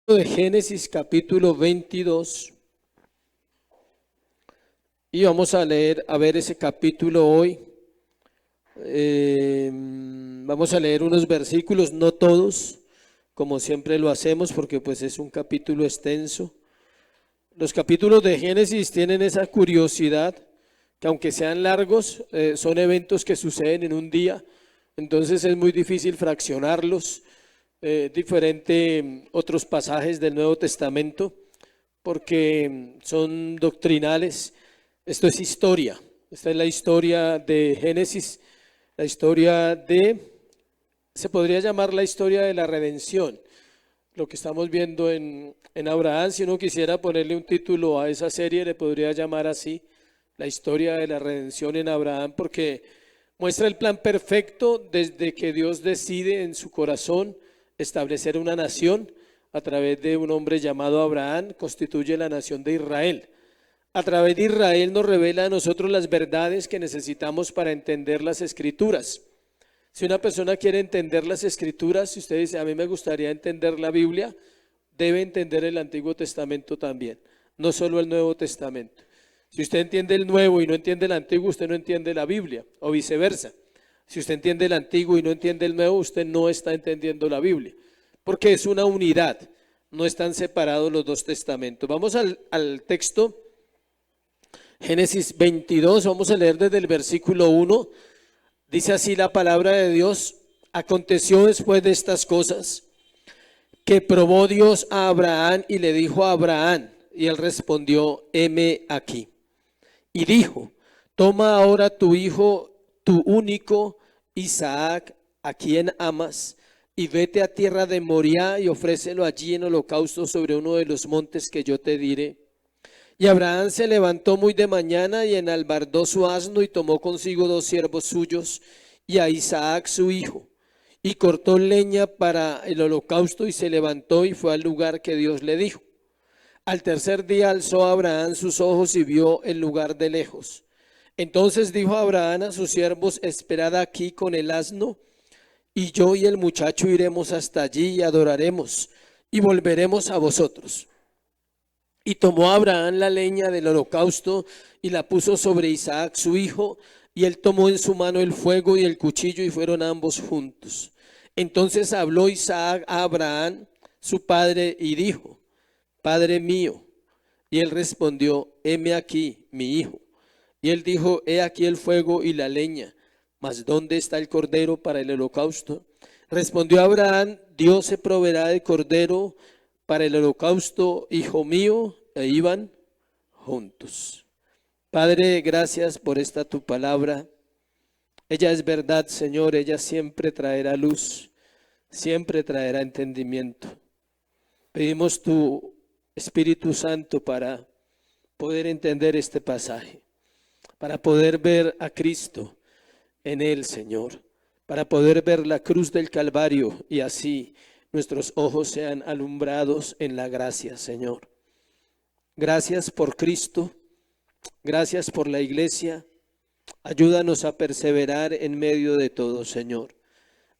De Génesis capítulo 22 y vamos a ver ese capítulo hoy. Vamos a leer unos versículos, no todos, como siempre lo hacemos, porque pues es un capítulo extenso. Los capítulos de Génesis tienen esa curiosidad, que aunque sean largos, son eventos que suceden en un día, entonces es muy difícil fraccionarlos. Diferente otros pasajes del Nuevo Testamento, porque son doctrinales. Esto es historia. Esta es la historia de Génesis, la historia se podría llamar la historia de la redención. Lo que estamos viendo en Abraham, si uno quisiera ponerle un título a esa serie, le podría llamar así, la historia de la redención en Abraham, porque muestra el plan perfecto desde que Dios decide en su corazón establecer una nación a través de un hombre llamado Abraham, constituye la nación de Israel. A través de Israel nos revela a nosotros las verdades que necesitamos para entender las Escrituras. Si una persona quiere entender las Escrituras, si usted dice, a mí me gustaría entender la Biblia, debe entender el Antiguo Testamento también, no solo el Nuevo Testamento. Si usted entiende el Nuevo y no entiende el Antiguo, usted no entiende la Biblia, o viceversa. Si usted entiende el Antiguo y no entiende el Nuevo, usted no está entendiendo la Biblia, porque es una unidad, no están separados los dos testamentos. Vamos al texto, Génesis 22, vamos a leer desde el versículo 1, dice así la palabra de Dios: aconteció después de estas cosas, que probó Dios a Abraham y le dijo a Abraham, y él respondió, heme aquí. Y dijo, toma ahora tu hijo, tu único Isaac, a quien amas, y vete a tierra de Moriah y ofrécelo allí en holocausto sobre uno de los montes que yo te diré. Y Abraham se levantó muy de mañana y enalbardó su asno y tomó consigo 2 siervos suyos y a Isaac su hijo, y cortó leña para el holocausto y se levantó y fue al lugar que Dios le dijo. Al tercer día alzó Abraham sus ojos y vio el lugar de lejos. Entonces dijo Abraham a sus siervos, esperad aquí con el asno, y yo y el muchacho iremos hasta allí y adoraremos, y volveremos a vosotros. Y tomó Abraham la leña del holocausto y la puso sobre Isaac su hijo, y él tomó en su mano el fuego y el cuchillo, y fueron ambos juntos. Entonces habló Isaac a Abraham, su padre, y dijo, Padre mío. Y él respondió, heme aquí, mi hijo. Y él dijo, he aquí el fuego y la leña, mas ¿dónde está el cordero para el holocausto? Respondió Abraham, Dios se proveerá de cordero para el holocausto, hijo mío. E iban juntos. Padre, gracias por esta tu palabra. Ella es verdad, Señor, ella siempre traerá luz, siempre traerá entendimiento. Pedimos tu Espíritu Santo para poder entender este pasaje, para poder ver a Cristo en él, Señor, para poder ver la cruz del Calvario y así nuestros ojos sean alumbrados en la gracia, Señor. Gracias por Cristo, gracias por la iglesia. Ayúdanos a perseverar en medio de todo, Señor.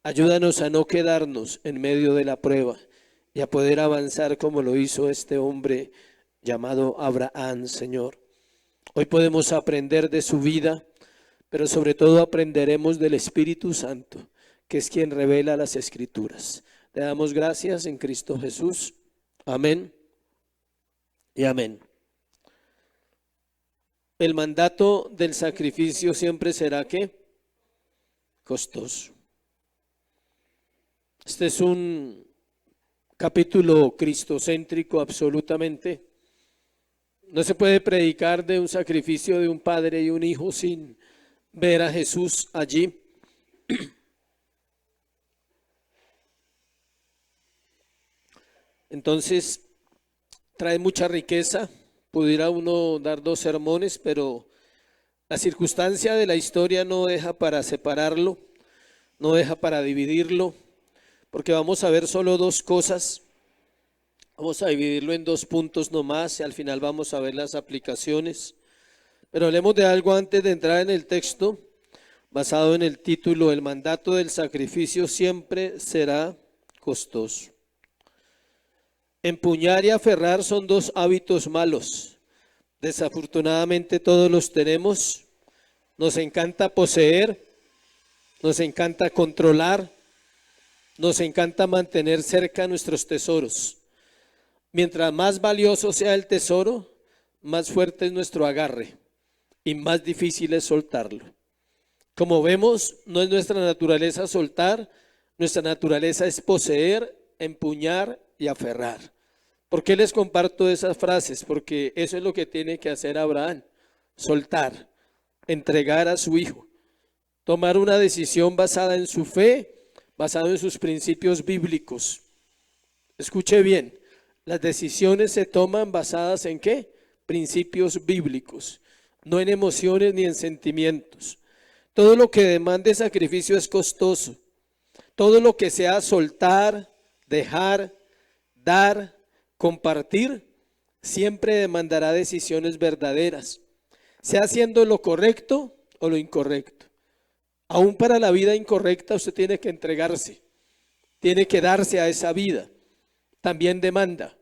Ayúdanos a no quedarnos en medio de la prueba y a poder avanzar como lo hizo este hombre llamado Abraham, Señor. Hoy podemos aprender de su vida, pero sobre todo aprenderemos del Espíritu Santo, que es quien revela las Escrituras. Le damos gracias en Cristo Jesús. Amén y amén. El mandato del sacrificio siempre será ¿qué? Costoso. Este es un capítulo cristocéntrico absolutamente. No se puede predicar de un sacrificio de un padre y un hijo sin ver a Jesús allí. Entonces, trae mucha riqueza. Pudiera uno dar 2 sermones, pero la circunstancia de la historia no deja para separarlo, no deja para dividirlo, porque vamos a ver solo 2 cosas. Vamos a dividirlo en 2 puntos nomás y al final vamos a ver las aplicaciones. Pero hablemos de algo antes de entrar en el texto, basado en el título, el mandato del sacrificio siempre será costoso. Empuñar y aferrar son dos hábitos malos. Desafortunadamente todos los tenemos. Nos encanta poseer, nos encanta controlar, nos encanta mantener cerca nuestros tesoros. Mientras más valioso sea el tesoro, más fuerte es nuestro agarre y más difícil es soltarlo. Como vemos, no es nuestra naturaleza soltar, nuestra naturaleza es poseer, empuñar y aferrar. ¿Por qué les comparto esas frases? Porque eso es lo que tiene que hacer Abraham, soltar, entregar a su hijo, tomar una decisión basada en su fe, basada en sus principios bíblicos. Escuche bien, las decisiones se toman basadas ¿en qué? Principios bíblicos, no en emociones ni en sentimientos. Todo lo que demande sacrificio es costoso. Todo lo que sea soltar, dejar, dar, compartir, siempre demandará decisiones verdaderas, sea haciendo lo correcto o lo incorrecto. Aún para la vida incorrecta usted tiene que entregarse, tiene que darse a esa vida. También demanda,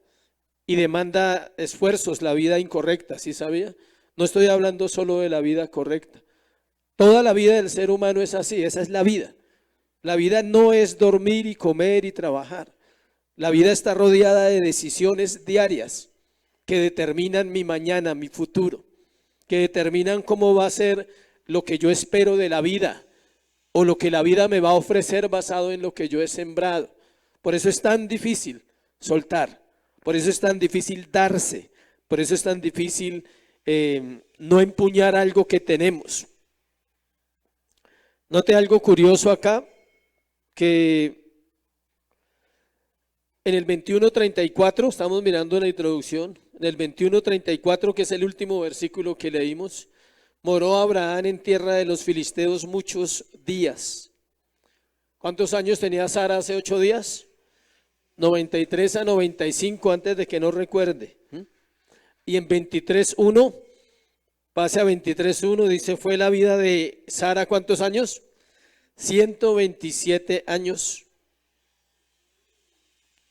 y demanda esfuerzos la vida incorrecta, ¿sí sabía? No estoy hablando solo de la vida correcta. Toda la vida del ser humano es así, esa es la vida. La vida no es dormir y comer y trabajar. La vida está rodeada de decisiones diarias que determinan mi mañana, mi futuro, que determinan cómo va a ser lo que yo espero de la vida o lo que la vida me va a ofrecer basado en lo que yo he sembrado. Por eso es tan difícil soltar, por eso es tan difícil darse, por eso es tan difícil no empuñar algo que tenemos. Note algo curioso acá, que en el 21:34, estamos mirando en la introducción, en el 21:34, que es el último versículo que leímos, moró Abraham en tierra de los filisteos muchos días. ¿Cuántos años tenía Sara hace 8 días? 93 a 95, antes de que no recuerde. Y en 23:1, pase a 23:1, dice, fue la vida de Sara, ¿cuántos años? 127 años.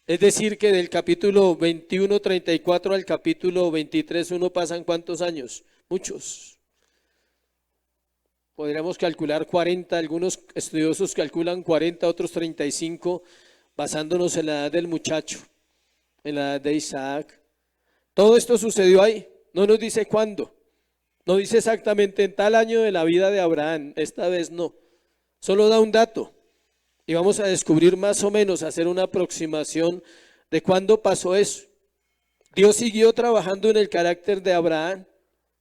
Es decir, que del capítulo 21:34 al capítulo 23:1 pasan ¿cuántos años? Muchos. Podríamos calcular 40, algunos estudiosos calculan 40, otros 35, basándonos en la edad del muchacho, en la edad de Isaac. Todo esto sucedió ahí, no nos dice cuándo, no dice exactamente en tal año de la vida de Abraham, esta vez no, solo da un dato y vamos a descubrir más o menos, hacer una aproximación de cuándo pasó eso. Dios siguió trabajando en el carácter de Abraham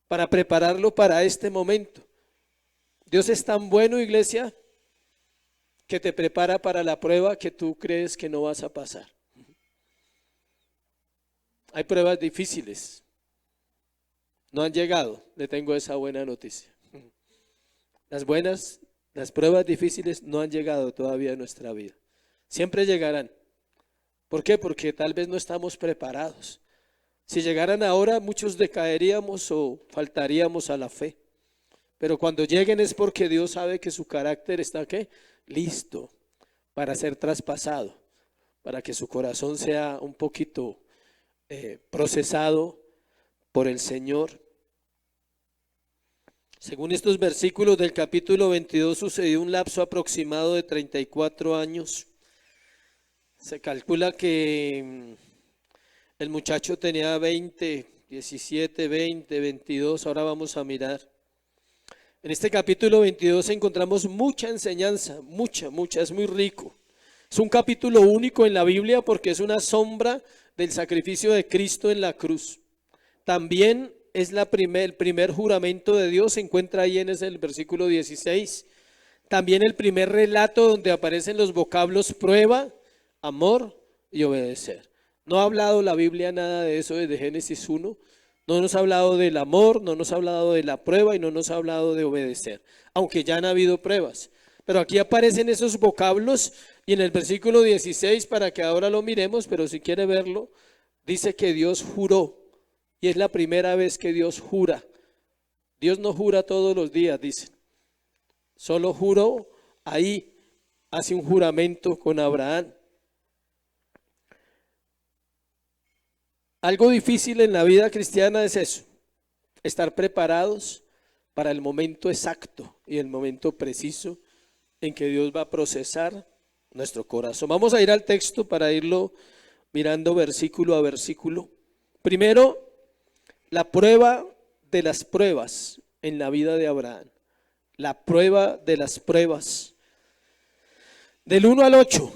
para prepararlo para este momento. Dios es tan bueno, iglesia, que te prepara para la prueba que tú crees que no vas a pasar. Hay pruebas difíciles. No han llegado, le tengo esa buena noticia. Las pruebas difíciles no han llegado todavía a nuestra vida. Siempre llegarán. ¿Por qué? Porque tal vez no estamos preparados. Si llegaran ahora, muchos decaeríamos o faltaríamos a la fe. Pero cuando lleguen es porque Dios sabe que su carácter está ¿qué? Listo para ser traspasado, para que su corazón sea un poquito procesado por el Señor. Según estos versículos del capítulo 22 sucedió un lapso aproximado de 34 años. Se calcula que el muchacho tenía 20, 17, 20, 22, ahora vamos a mirar. En este capítulo 22 encontramos mucha enseñanza, mucha, es muy rico. Es un capítulo único en la Biblia porque es una sombra del sacrificio de Cristo en la cruz. También es el primer juramento de Dios, se encuentra ahí en el versículo 16. También el primer relato donde aparecen los vocablos prueba, amor y obedecer. No ha hablado la Biblia nada de eso desde Génesis 1. No nos ha hablado del amor, no nos ha hablado de la prueba y no nos ha hablado de obedecer, aunque ya han habido pruebas. Pero aquí aparecen esos vocablos y en el versículo 16, para que ahora lo miremos, pero si quiere verlo, dice que Dios juró y es la primera vez que Dios jura. Dios no jura todos los días, dicen. Solo juró ahí, hace un juramento con Abraham. Algo difícil en la vida cristiana es eso, estar preparados para el momento exacto y el momento preciso en que Dios va a procesar nuestro corazón. Vamos a ir al texto para irlo mirando versículo a versículo. Primero, la prueba de las pruebas en la vida de Abraham. La prueba de las pruebas. Del 1 al 8.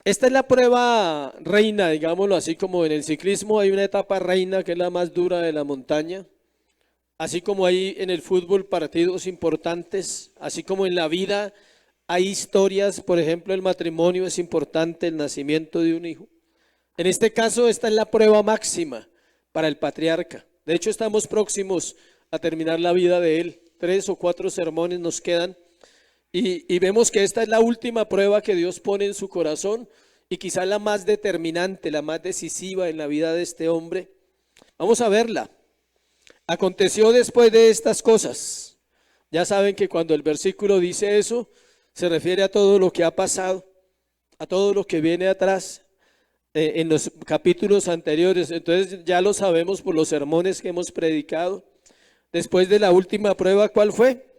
Esta es la prueba reina, digámoslo así, como en el ciclismo hay una etapa reina que es la más dura de la montaña. Así como hay en el fútbol partidos importantes, así como en la vida hay historias, por ejemplo, el matrimonio es importante, el nacimiento de un hijo. En este caso, esta es la prueba máxima para el patriarca. De hecho, estamos próximos a terminar la vida de él. 3 o 4 sermones nos quedan y vemos que esta es la última prueba que Dios pone en su corazón y quizá la más determinante, la más decisiva en la vida de este hombre. Vamos a verla. Aconteció después de estas cosas. Ya saben que cuando el versículo dice eso, se refiere a todo lo que ha pasado, a todo lo que viene atrás en los capítulos anteriores. Entonces ya lo sabemos por los sermones que hemos predicado. Después de la última prueba, ¿cuál fue?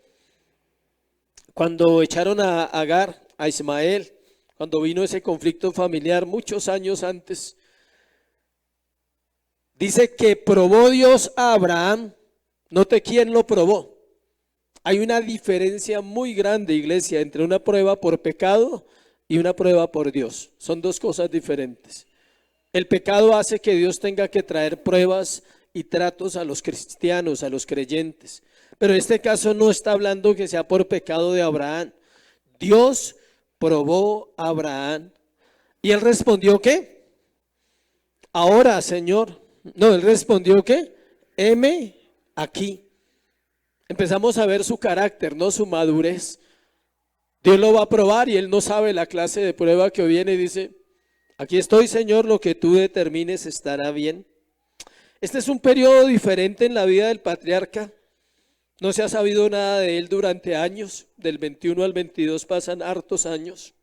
Cuando echaron a Agar, a Ismael, cuando vino ese conflicto familiar muchos años antes. Dice que probó Dios a Abraham. Note quién lo probó. Hay una diferencia muy grande, iglesia, entre una prueba por pecado y una prueba por Dios. Son dos cosas diferentes. El pecado hace que Dios tenga que traer pruebas y tratos a los cristianos, a los creyentes. Pero en este caso no está hablando que sea por pecado de Abraham. Dios probó a Abraham y él respondió ¿qué? Ahora, Señor. No, él respondió ¿qué? Heme aquí. Empezamos a ver su carácter, no su madurez. Dios lo va a probar y él no sabe la clase de prueba que viene y dice, aquí estoy, Señor, lo que tú determines estará bien. Este es un periodo diferente en la vida del patriarca. No se ha sabido nada de él durante años, del 21 al 22 pasan hartos años.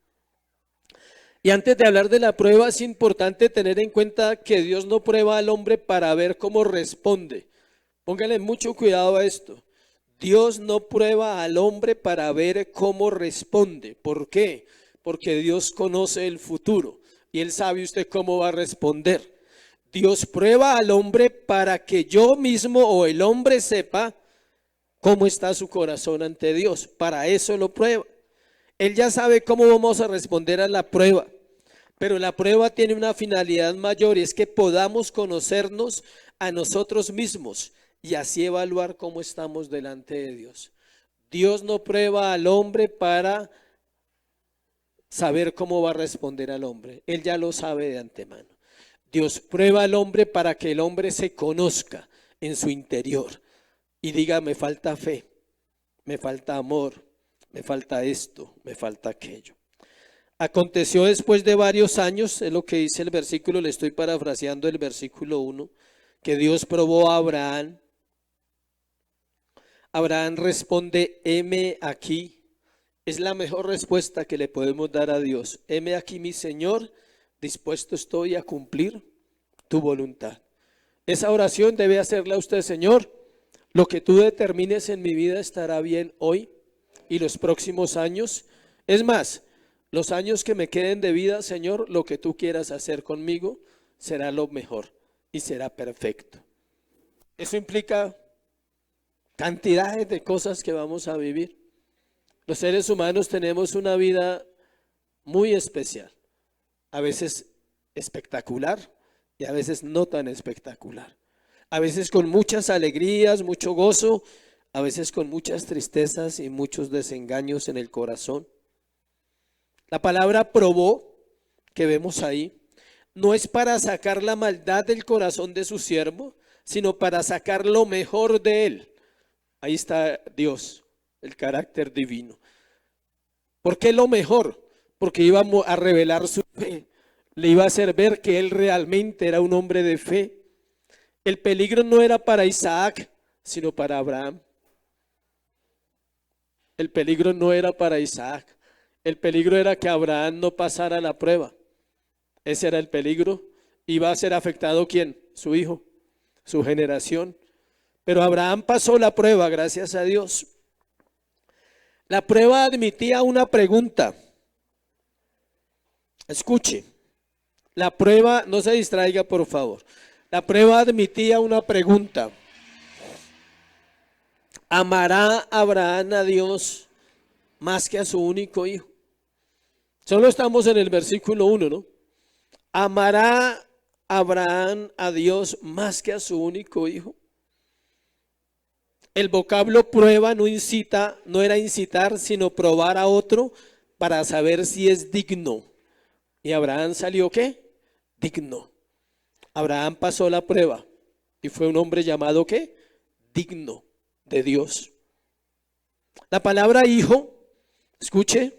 Y antes de hablar de la prueba es importante tener en cuenta que Dios no prueba al hombre para ver cómo responde. Póngale mucho cuidado a esto. Dios no prueba al hombre para ver cómo responde. ¿Por qué? Porque Dios conoce el futuro y Él sabe usted cómo va a responder. Dios prueba al hombre para que yo mismo o el hombre sepa cómo está su corazón ante Dios. Para eso lo prueba. Él ya sabe cómo vamos a responder a la prueba. Pero la prueba tiene una finalidad mayor y es que podamos conocernos a nosotros mismos y así evaluar cómo estamos delante de Dios. Dios no prueba al hombre para saber cómo va a responder al hombre. Él ya lo sabe de antemano. Dios prueba al hombre para que el hombre se conozca en su interior y diga, me falta fe, me falta amor, me falta esto, me falta aquello. Aconteció después de varios años, es lo que dice el versículo, le estoy parafraseando el versículo 1, que Dios probó a Abraham. Abraham responde, heme aquí. Es la mejor respuesta que le podemos dar a Dios. Heme aquí, mi Señor, dispuesto estoy a cumplir tu voluntad. Esa oración debe hacerla usted, Señor. Lo que tú determines en mi vida estará bien hoy y los próximos años. Es más, los años que me queden de vida, Señor, lo que tú quieras hacer conmigo será lo mejor y será perfecto. Eso implica cantidades de cosas que vamos a vivir. Los seres humanos tenemos una vida muy especial, a veces espectacular y a veces no tan espectacular. A veces con muchas alegrías, mucho gozo, a veces con muchas tristezas y muchos desengaños en el corazón. La palabra probó, que vemos ahí, no es para sacar la maldad del corazón de su siervo, sino para sacar lo mejor de él. Ahí está Dios, el carácter divino. ¿Por qué lo mejor? Porque iba a revelar su fe, le iba a hacer ver que él realmente era un hombre de fe. El peligro no era para Isaac, sino para Abraham. El peligro no era para Isaac. El peligro era que Abraham no pasara la prueba. Ese era el peligro ¿Y va a ser afectado quién? Su hijo, su generación. Pero Abraham pasó la prueba, gracias a Dios. La prueba admitía una pregunta. Escuche, la prueba, no se distraiga por favor. La prueba admitía una pregunta. ¿Amará Abraham a Dios más que a su único hijo? Solo estamos en el versículo 1, ¿no? ¿Amará Abraham a Dios más que a su único hijo? El vocablo prueba no incita, no era incitar, sino probar a otro para saber si es digno. ¿Y Abraham salió qué? Digno. Abraham pasó la prueba y fue un hombre llamado ¿qué? Digno de Dios. La palabra hijo, escuche,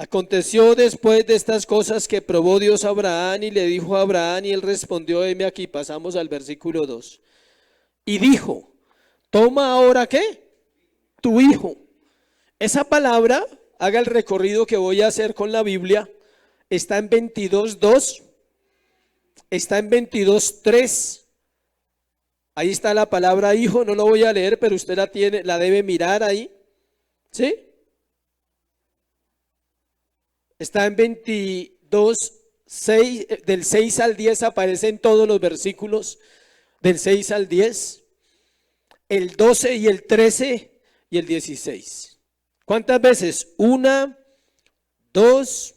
aconteció después de estas cosas que probó Dios a Abraham y le dijo a Abraham y él respondió, heme aquí, pasamos al versículo 2. Y dijo, toma ahora ¿qué? Tu hijo. Esa palabra, haga el recorrido que voy a hacer con la Biblia, está en 22.2, está en 22.3. Ahí está la palabra hijo, no lo voy a leer, pero usted la debe mirar ahí. ¿Sí? Está en 22.6, del 6 al 10 aparecen todos los versículos, del 6 al 10, el 12 y el 13 y el 16. ¿Cuántas veces? 1, 2,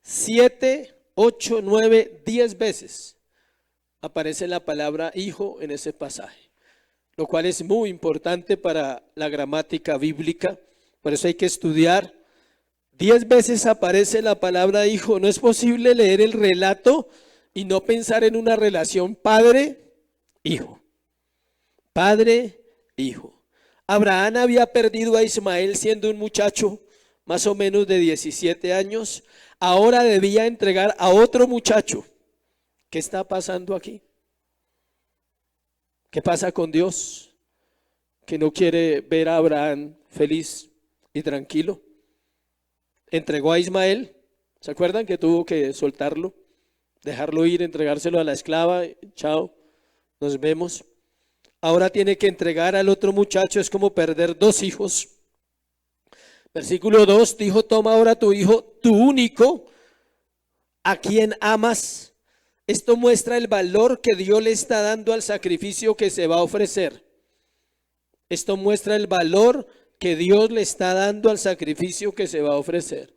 7, 8, 9, 10 veces aparece la palabra hijo en ese pasaje, lo cual es muy importante para la gramática bíblica. Por eso hay que estudiar. 10 veces aparece la palabra hijo. No es posible leer el relato y no pensar en una relación padre-hijo. Padre-hijo. Abraham había perdido a Ismael siendo un muchacho más o menos de 17 años. Ahora debía entregar a otro muchacho. ¿Qué está pasando aquí? ¿Qué pasa con Dios? Que no quiere ver a Abraham feliz y tranquilo. Entregó a Ismael. ¿Se acuerdan que tuvo que soltarlo? Dejarlo ir, entregárselo a la esclava. Chao, nos vemos. Ahora tiene que entregar al otro muchacho. Es como perder 2 hijos. Versículo 2, dijo, toma ahora tu hijo, tu único, a quien amas. Esto muestra el valor que Dios le está dando al sacrificio que se va a ofrecer. Esto muestra el valor que Dios le está dando al sacrificio que se va a ofrecer.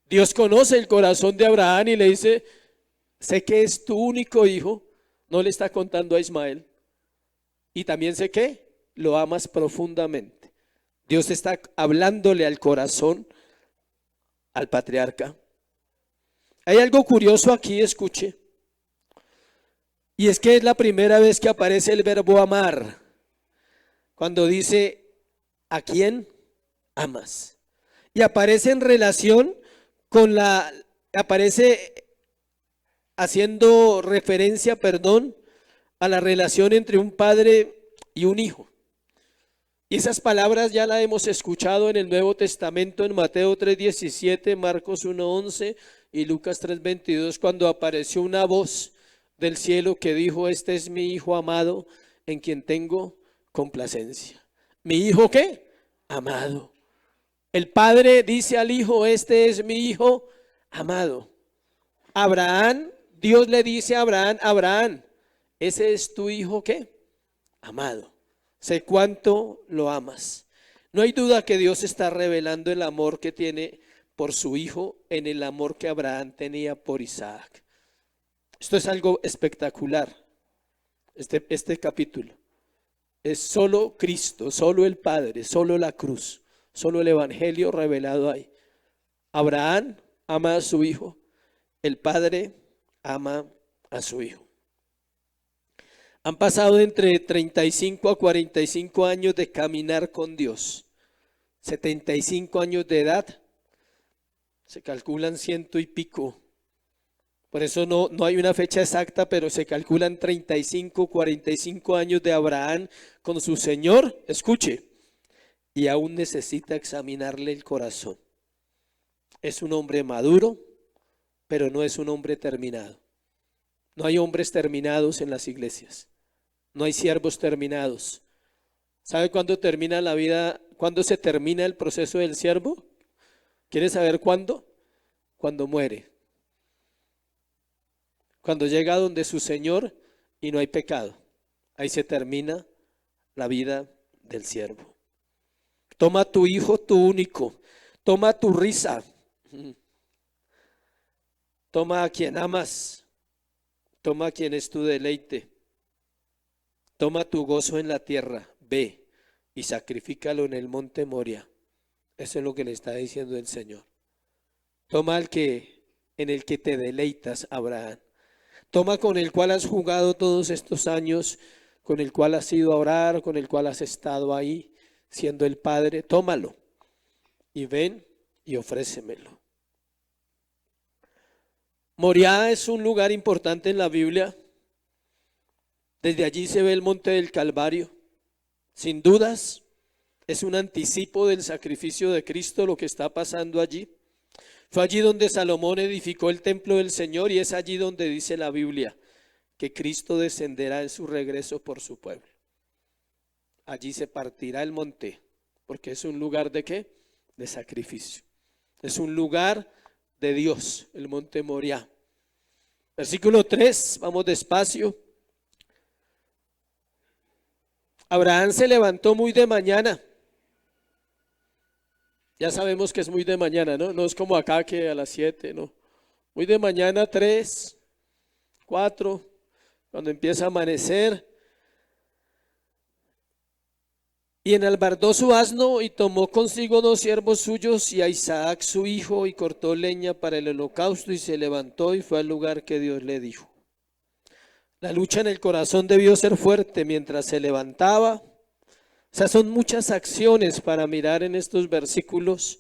Dios conoce el corazón de Abraham y le dice, sé que es tu único hijo, no le está contando a Ismael. Y también sé que lo amas profundamente. Dios está hablándole al corazón, al patriarca. Hay algo curioso aquí, escuche. Y es que es la primera vez que aparece el verbo amar. Cuando dice, ¿a quién amas? Y aparece en relación con aparece haciendo referencia, a la relación entre un padre y un hijo. Y esas palabras ya las hemos escuchado en el Nuevo Testamento, en Mateo 3:17, Marcos 1:11 y Lucas 3:22, cuando apareció una voz del cielo que dijo, este es mi hijo amado, en quien tengo complacencia. ¿Mi hijo qué? Amado. El padre dice al hijo, este es mi hijo amado. Abraham, Dios le dice a Abraham, Abraham, ese es tu hijo qué? Amado. Sé cuánto lo amas. No hay duda que Dios está revelando el amor que tiene por su hijo en el amor que Abraham tenía por Isaac. Esto es algo espectacular. Este capítulo es solo Cristo, solo el Padre, solo la cruz, solo el Evangelio revelado ahí. Abraham ama a su hijo, el Padre ama a su hijo. Han pasado entre 35 a 45 años de caminar con Dios. 75 años de edad. Se calculan 100 y pico. Por eso no hay una fecha exacta, pero se calculan 35, 45 años de Abraham con su Señor. Escuche. Y aún necesita examinarle el corazón. Es un hombre maduro, pero no es un hombre terminado. No hay hombres terminados en las iglesias. No hay siervos terminados. ¿Sabe cuándo termina la vida? ¿Cuándo se termina el proceso del siervo? ¿Quiere saber cuándo? Cuando muere. Cuando llega donde su Señor y no hay pecado. Ahí se termina la vida del siervo. Toma tu hijo, tu único. Toma tu risa. Toma a quien amas. Toma a quien es tu deleite. Toma tu gozo en la tierra. Ve y sacrifícalo en el monte Moria. Eso es lo que le está diciendo el Señor. Toma al que en el que te deleitas, Abraham. Toma con el cual has jugado todos estos años, con el cual has ido a orar, con el cual has estado ahí, siendo el Padre. Tómalo y ven y ofrécemelo. Moriah es un lugar importante en la Biblia. Desde allí se ve el monte del Calvario. Sin dudas, es un anticipo del sacrificio de Cristo lo que está pasando allí. Fue allí donde Salomón edificó el templo del Señor y es allí donde dice la Biblia que Cristo descenderá en su regreso por su pueblo. Allí se partirá el monte, porque es un lugar ¿de qué? De sacrificio. Es un lugar de Dios, el monte Moriah. Versículo 3, vamos despacio. Abraham se levantó muy de mañana. Ya sabemos que es muy de mañana, ¿no? No es como acá que a las 7, ¿no? Muy de mañana, 3, 4, cuando empieza a amanecer. Y enalbardó su asno y tomó consigo 2 siervos suyos y a Isaac su hijo y cortó leña para el holocausto y se levantó y fue al lugar que Dios le dijo. La lucha en el corazón debió ser fuerte mientras se levantaba. O sea, son muchas acciones para mirar en estos versículos,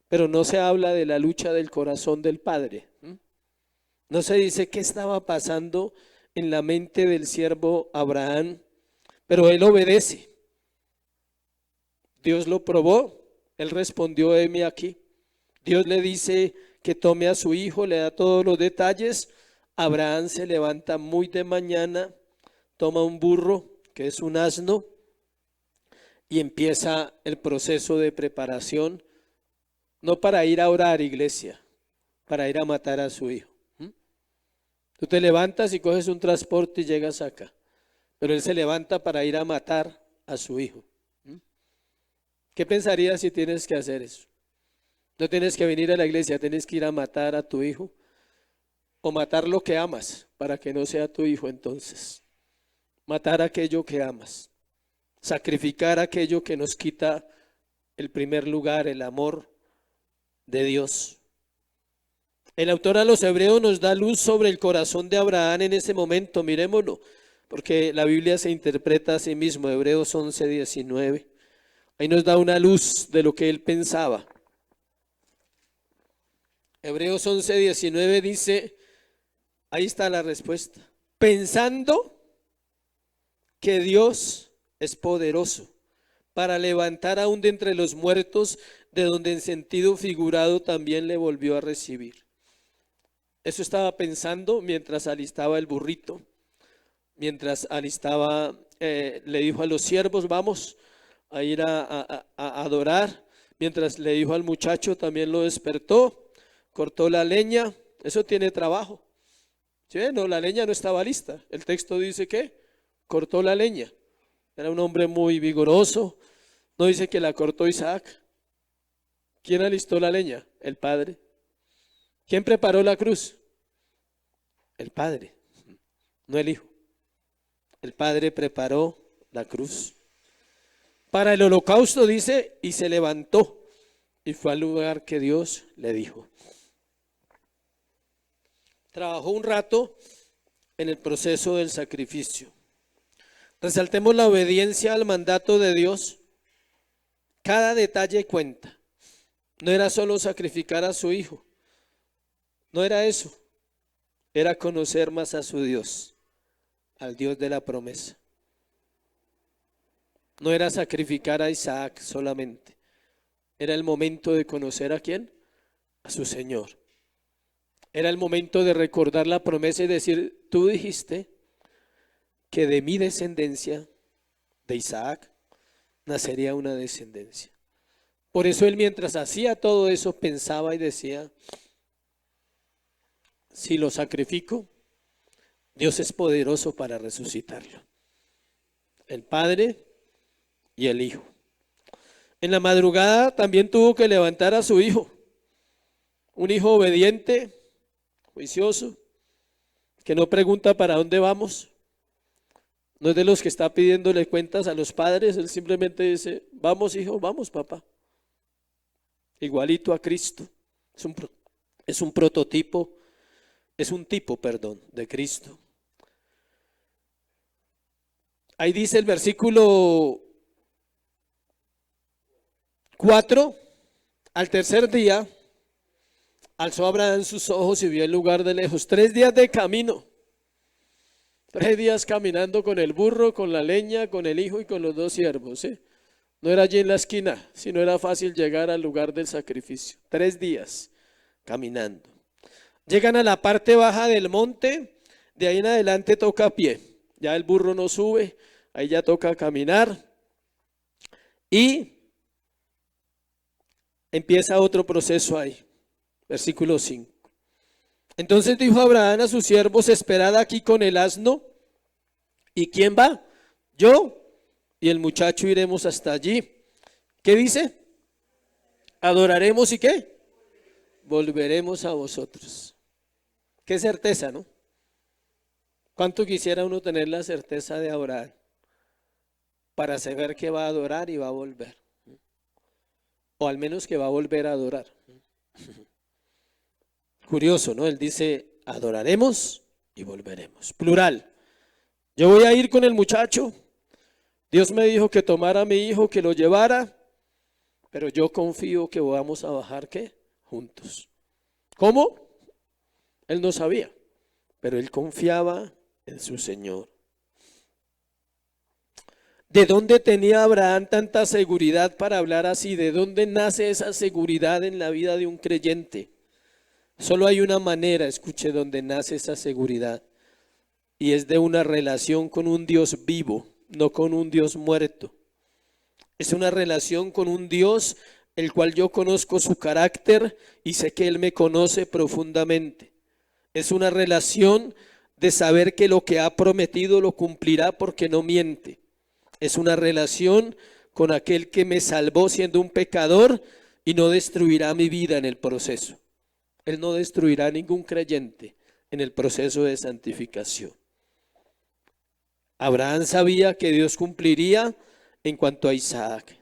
pero no se habla de la lucha del corazón del Padre. No se dice qué estaba pasando en la mente del siervo Abraham, pero él obedece. Dios lo probó, él respondió, heme aquí. Dios le dice que tome a su hijo, le da todos los detalles. Abraham se levanta muy de mañana, toma un burro, que es un asno, y empieza el proceso de preparación, no para ir a orar, iglesia, para ir a matar a su hijo. Tú te levantas y coges un transporte y llegas acá, pero él se levanta para ir a matar a su hijo. ¿Qué pensarías si tienes que hacer eso? No tienes que venir a la iglesia, tienes que ir a matar a tu hijo o matar lo que amas para que no sea tu hijo entonces. Matar aquello que amas. Sacrificar aquello que nos quita el primer lugar, el amor de Dios. El autor a los Hebreos nos da luz sobre el corazón de Abraham en ese momento, miremoslo, porque la Biblia se interpreta a sí mismo, Hebreos 11:19. Ahí nos da una luz de lo que él pensaba. Hebreos 11:19 dice, ahí está la respuesta, pensando que Dios es poderoso para levantar aún de entre los muertos, de donde en sentido figurado también le volvió a recibir. Eso estaba pensando mientras alistaba el burrito, mientras alistaba, le dijo a los siervos, vamos a ir a adorar, mientras le dijo al muchacho, también lo despertó, cortó la leña, eso tiene trabajo. ¿Sí? No, la leña no estaba lista, el texto dice que cortó la leña. Era un hombre muy vigoroso. No dice que la cortó Isaac. ¿Quién alistó la leña? El padre. ¿Quién preparó la cruz? El padre, no el hijo. El padre preparó la cruz. Para el holocausto dice, y se levantó y fue al lugar que Dios le dijo. Trabajó un rato en el proceso del sacrificio. Resaltemos la obediencia al mandato de Dios. Cada detalle cuenta. No era solo sacrificar a su hijo. No era eso. Era conocer más a su Dios, al Dios de la promesa. No era sacrificar a Isaac solamente. Era el momento de conocer a quién, a su Señor. Era el momento de recordar la promesa y decir, tú dijiste que de mi descendencia, de Isaac, nacería una descendencia. Por eso él, mientras hacía todo eso, pensaba y decía, si lo sacrifico, Dios es poderoso para resucitarlo. El Padre y el Hijo. En la madrugada también tuvo que levantar a su hijo, un hijo obediente, juicioso, que no pregunta para dónde vamos. No es de los que está pidiéndole cuentas a los padres, él simplemente dice, vamos hijo, vamos papá. Igualito a Cristo. Es un prototipo, es un tipo, perdón, de Cristo. Ahí dice el versículo 4, al tercer día, alzó Abraham sus ojos y vio el lugar de lejos. 3 días de camino. 3 días caminando con el burro, con la leña, con el hijo y con los 2 siervos. No era allí en la esquina, sino era fácil llegar al lugar del sacrificio. 3 días caminando. Llegan a la parte baja del monte, de ahí en adelante toca a pie. Ya el burro no sube, ahí ya toca caminar. Y empieza otro proceso ahí. Versículo 5. Entonces dijo Abraham a sus siervos, esperad aquí con el asno. ¿Y quién va? Yo y el muchacho iremos hasta allí. ¿Qué dice? Adoraremos y ¿qué? Volveremos a vosotros. Qué certeza, ¿no? ¿Cuánto quisiera uno tener la certeza de adorar? Para saber que va a adorar y va a volver. O al menos que va a volver a adorar. Curioso, ¿no? Él dice, adoraremos y volveremos. Plural. Yo voy a ir con el muchacho. Dios me dijo que tomara a mi hijo, que lo llevara. Pero yo confío que vamos a bajar, ¿qué? Juntos. ¿Cómo? Él no sabía. Pero él confiaba en su Señor. ¿De dónde tenía Abraham tanta seguridad para hablar así? ¿De dónde nace esa seguridad en la vida de un creyente? Solo hay una manera, escuche, donde nace esa seguridad. Y es de una relación con un Dios vivo, no con un Dios muerto. Es una relación con un Dios el cual yo conozco su carácter y sé que Él me conoce profundamente. Es una relación de saber que lo que ha prometido lo cumplirá porque no miente. Es una relación con aquel que me salvó siendo un pecador y no destruirá mi vida en el proceso. Él no destruirá a ningún creyente en el proceso de santificación. Abraham sabía que Dios cumpliría en cuanto a Isaac.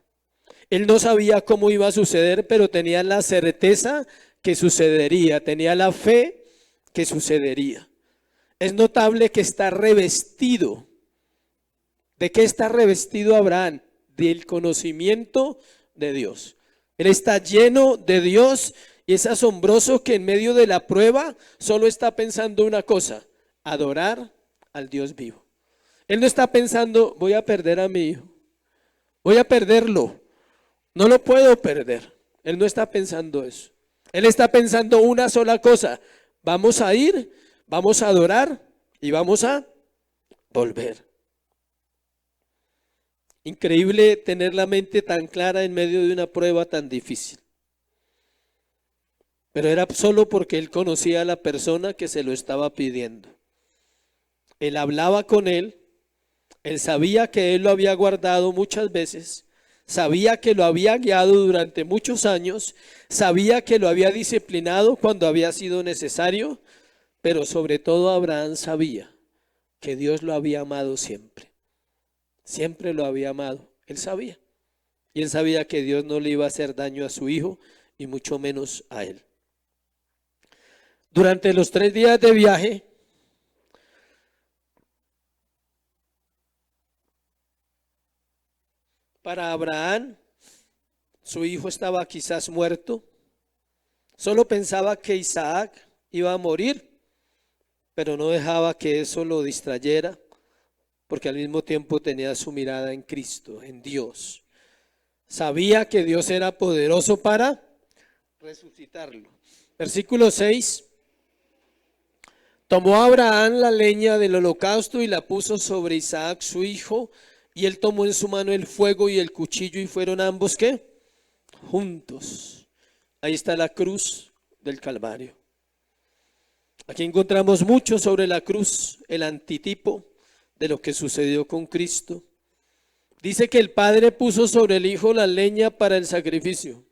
Él no sabía cómo iba a suceder, pero tenía la certeza que sucedería, tenía la fe que sucedería. Es notable que está revestido. ¿De qué está revestido Abraham? Del conocimiento de Dios. Él está lleno de Dios y es asombroso que en medio de la prueba solo está pensando una cosa, adorar al Dios vivo. Él no está pensando, voy a perder a mi hijo, voy a perderlo, no lo puedo perder. Él no está pensando eso. Él está pensando una sola cosa, vamos a ir, vamos a adorar y vamos a volver. Increíble tener la mente tan clara en medio de una prueba tan difícil. Pero era solo porque él conocía a la persona que se lo estaba pidiendo. Él hablaba con él, él sabía que él lo había guardado muchas veces, sabía que lo había guiado durante muchos años, sabía que lo había disciplinado cuando había sido necesario, pero sobre todo Abraham sabía que Dios lo había amado siempre. Siempre lo había amado, él sabía. Y él sabía que Dios no le iba a hacer daño a su hijo y mucho menos a él. Durante los 3 días de viaje, para Abraham, su hijo estaba quizás muerto. Solo pensaba que Isaac iba a morir, pero no dejaba que eso lo distrayera, porque al mismo tiempo tenía su mirada en Cristo, en Dios. Sabía que Dios era poderoso para resucitarlo. Versículo 6. Tomó Abraham la leña del holocausto y la puso sobre Isaac su hijo, y él tomó en su mano el fuego y el cuchillo, y fueron ambos, ¿qué? Juntos. Ahí está la cruz del Calvario. Aquí encontramos mucho sobre la cruz, el antitipo de lo que sucedió con Cristo. Dice que el Padre puso sobre el Hijo la leña para el sacrificio.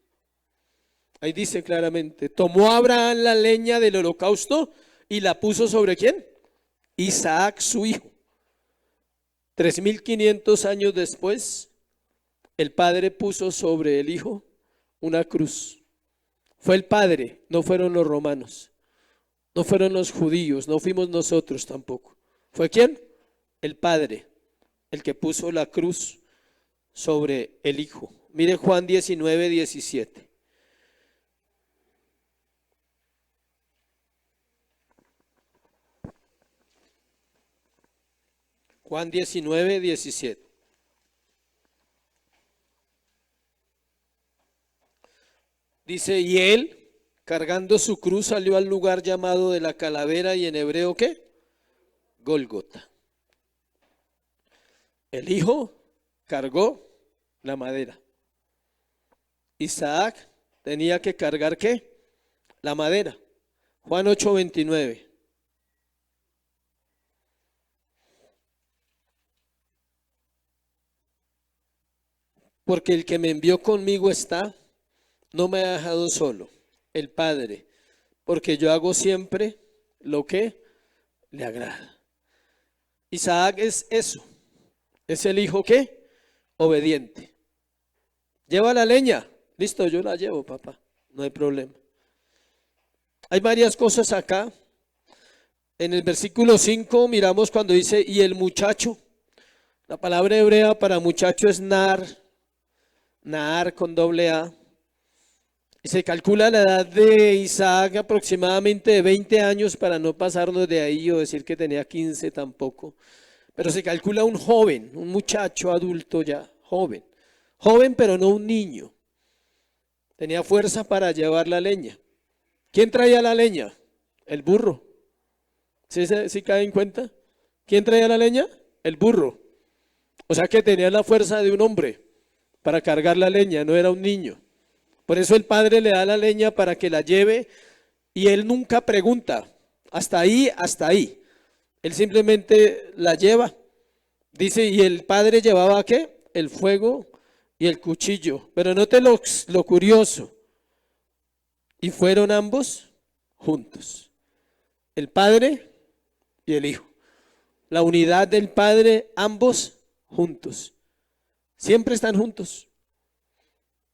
Ahí dice claramente, tomó Abraham la leña del holocausto y la puso sobre ¿quién? Isaac, su hijo. 3500 años después, el Padre puso sobre el Hijo una cruz. Fue el Padre, no fueron los romanos, no fueron los judíos, no fuimos nosotros tampoco. ¿Fue quién? El Padre, el que puso la cruz sobre el Hijo. Mire Juan 19, 17. Juan 19, 17. Dice, y él, cargando su cruz, salió al lugar llamado de la calavera, y en hebreo, ¿qué? Gólgota. El Hijo cargó la madera. Isaac tenía que cargar ¿qué? La madera. Juan 8, 29. Porque el que me envió conmigo está, no me ha dejado solo, el Padre, porque yo hago siempre lo que le agrada. Isaac es eso, es el hijo ¿qué? Obediente. Lleva la leña, listo, yo la llevo, papá, no hay problema. Hay varias cosas acá. En el versículo 5 miramos cuando dice, y el muchacho, la palabra hebrea para muchacho es Naar con doble A. Y se calcula la edad de Isaac aproximadamente de 20 años, para no pasarnos de ahí o decir que tenía 15 tampoco. Pero se calcula un joven, un muchacho adulto ya, joven. Joven pero no un niño. Tenía fuerza para llevar la leña. ¿Quién traía la leña? El burro. ¿Sí cae en cuenta? ¿Quién traía la leña? El burro. O sea que tenía la fuerza de un hombre para cargar la leña, no era un niño. Por eso el Padre le da la leña para que la lleve, y él nunca pregunta, hasta ahí, hasta ahí. Él simplemente la lleva. Dice, y el Padre llevaba ¿qué? El fuego y el cuchillo. Pero note lo curioso. Y fueron ambos juntos. El Padre y el Hijo. La unidad del Padre, ambos juntos. Siempre están juntos.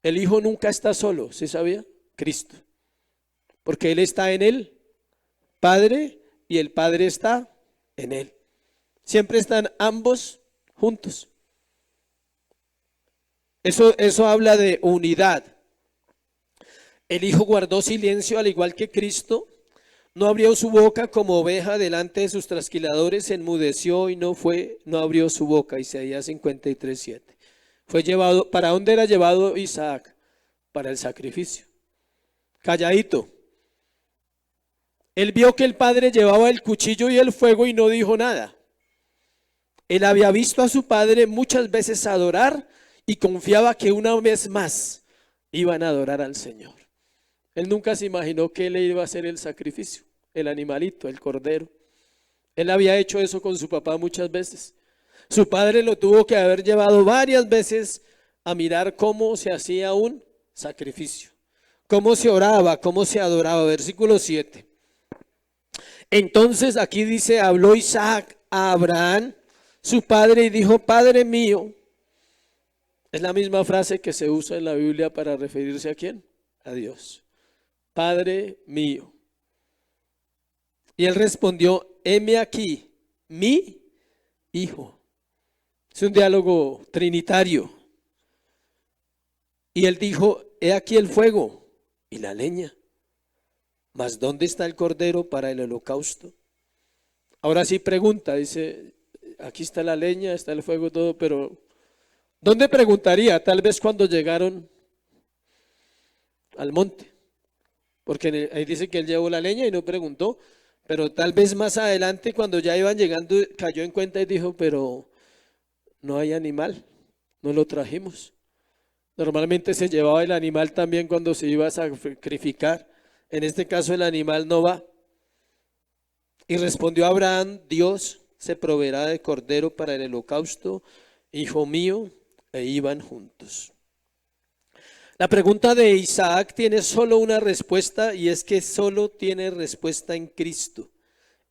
El Hijo nunca está solo, ¿sí sabía? Cristo. Porque Él está en el Padre y el Padre está en Él. Siempre están ambos juntos. Eso habla de unidad. El Hijo guardó silencio al igual que Cristo. No abrió su boca como oveja delante de sus trasquiladores, enmudeció y no abrió su boca. Isaías 53:7. Fue llevado, ¿para dónde era llevado Isaac? Para el sacrificio. Calladito. Él vio que el Padre llevaba el cuchillo y el fuego y no dijo nada. Él había visto a su Padre muchas veces adorar y confiaba que una vez más iban a adorar al Señor. Él nunca se imaginó que él iba a hacer el sacrificio, el animalito, el cordero. Él había hecho eso con su papá muchas veces. Su padre lo tuvo que haber llevado varias veces a mirar cómo se hacía un sacrificio, cómo se oraba, cómo se adoraba. Versículo 7. Entonces aquí dice, habló Isaac a Abraham, su padre, y dijo, Padre mío. Es la misma frase que se usa en la Biblia para referirse a ¿quién? A Dios. Padre mío. Y él respondió, heme aquí, mi hijo. Es un diálogo trinitario. Y él dijo, he aquí el fuego y la leña, mas ¿dónde está el cordero para el holocausto? Ahora sí pregunta, dice, aquí está la leña, está el fuego, todo, pero ¿dónde preguntaría? Tal vez cuando llegaron al monte, porque ahí dice que él llevó la leña y no preguntó, Pero tal vez más adelante, cuando ya iban llegando, cayó en cuenta y dijo, pero no hay animal, no lo trajimos. Normalmente se llevaba el animal también cuando se iba a sacrificar. En este caso el animal no va. Y respondió Abraham, Dios se proveerá de cordero para el holocausto, hijo mío, e iban juntos. La pregunta de Isaac tiene solo una respuesta y es que solo tiene respuesta en Cristo.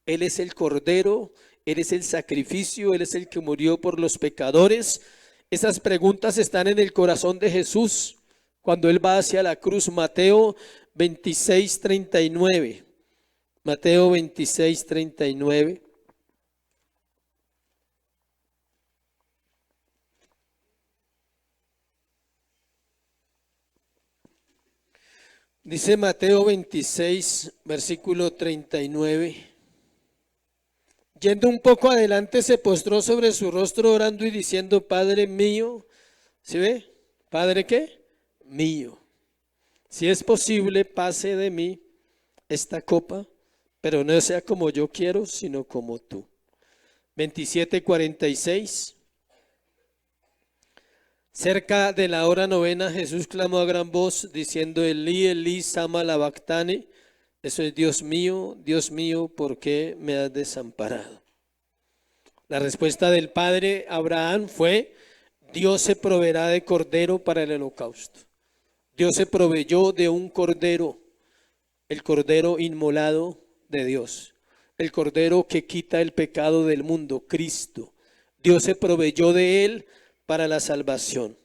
Él es el cordero, Él es el sacrificio, Él es el que murió por los pecadores. Esas preguntas están en el corazón de Jesús cuando Él va hacia la cruz. Mateo 26:39. Mateo 26:39. Dice Mateo 26, versículo 39. Yendo un poco adelante, se postró sobre su rostro orando y diciendo, Padre mío, ¿sí ve? ¿Padre qué? Mío. Si es posible, pase de mí esta copa, pero no sea como yo quiero, sino como tú. 27:46. Cerca de la hora novena, Jesús clamó a gran voz, diciendo, Elí, Elí, sama labactane. Eso es, Dios mío, ¿por qué me has desamparado? La respuesta del padre Abraham fue, Dios se proveerá de cordero para el holocausto. Dios se proveyó de un cordero, el cordero inmolado de Dios, el cordero que quita el pecado del mundo, Cristo. Dios se proveyó de él para la salvación.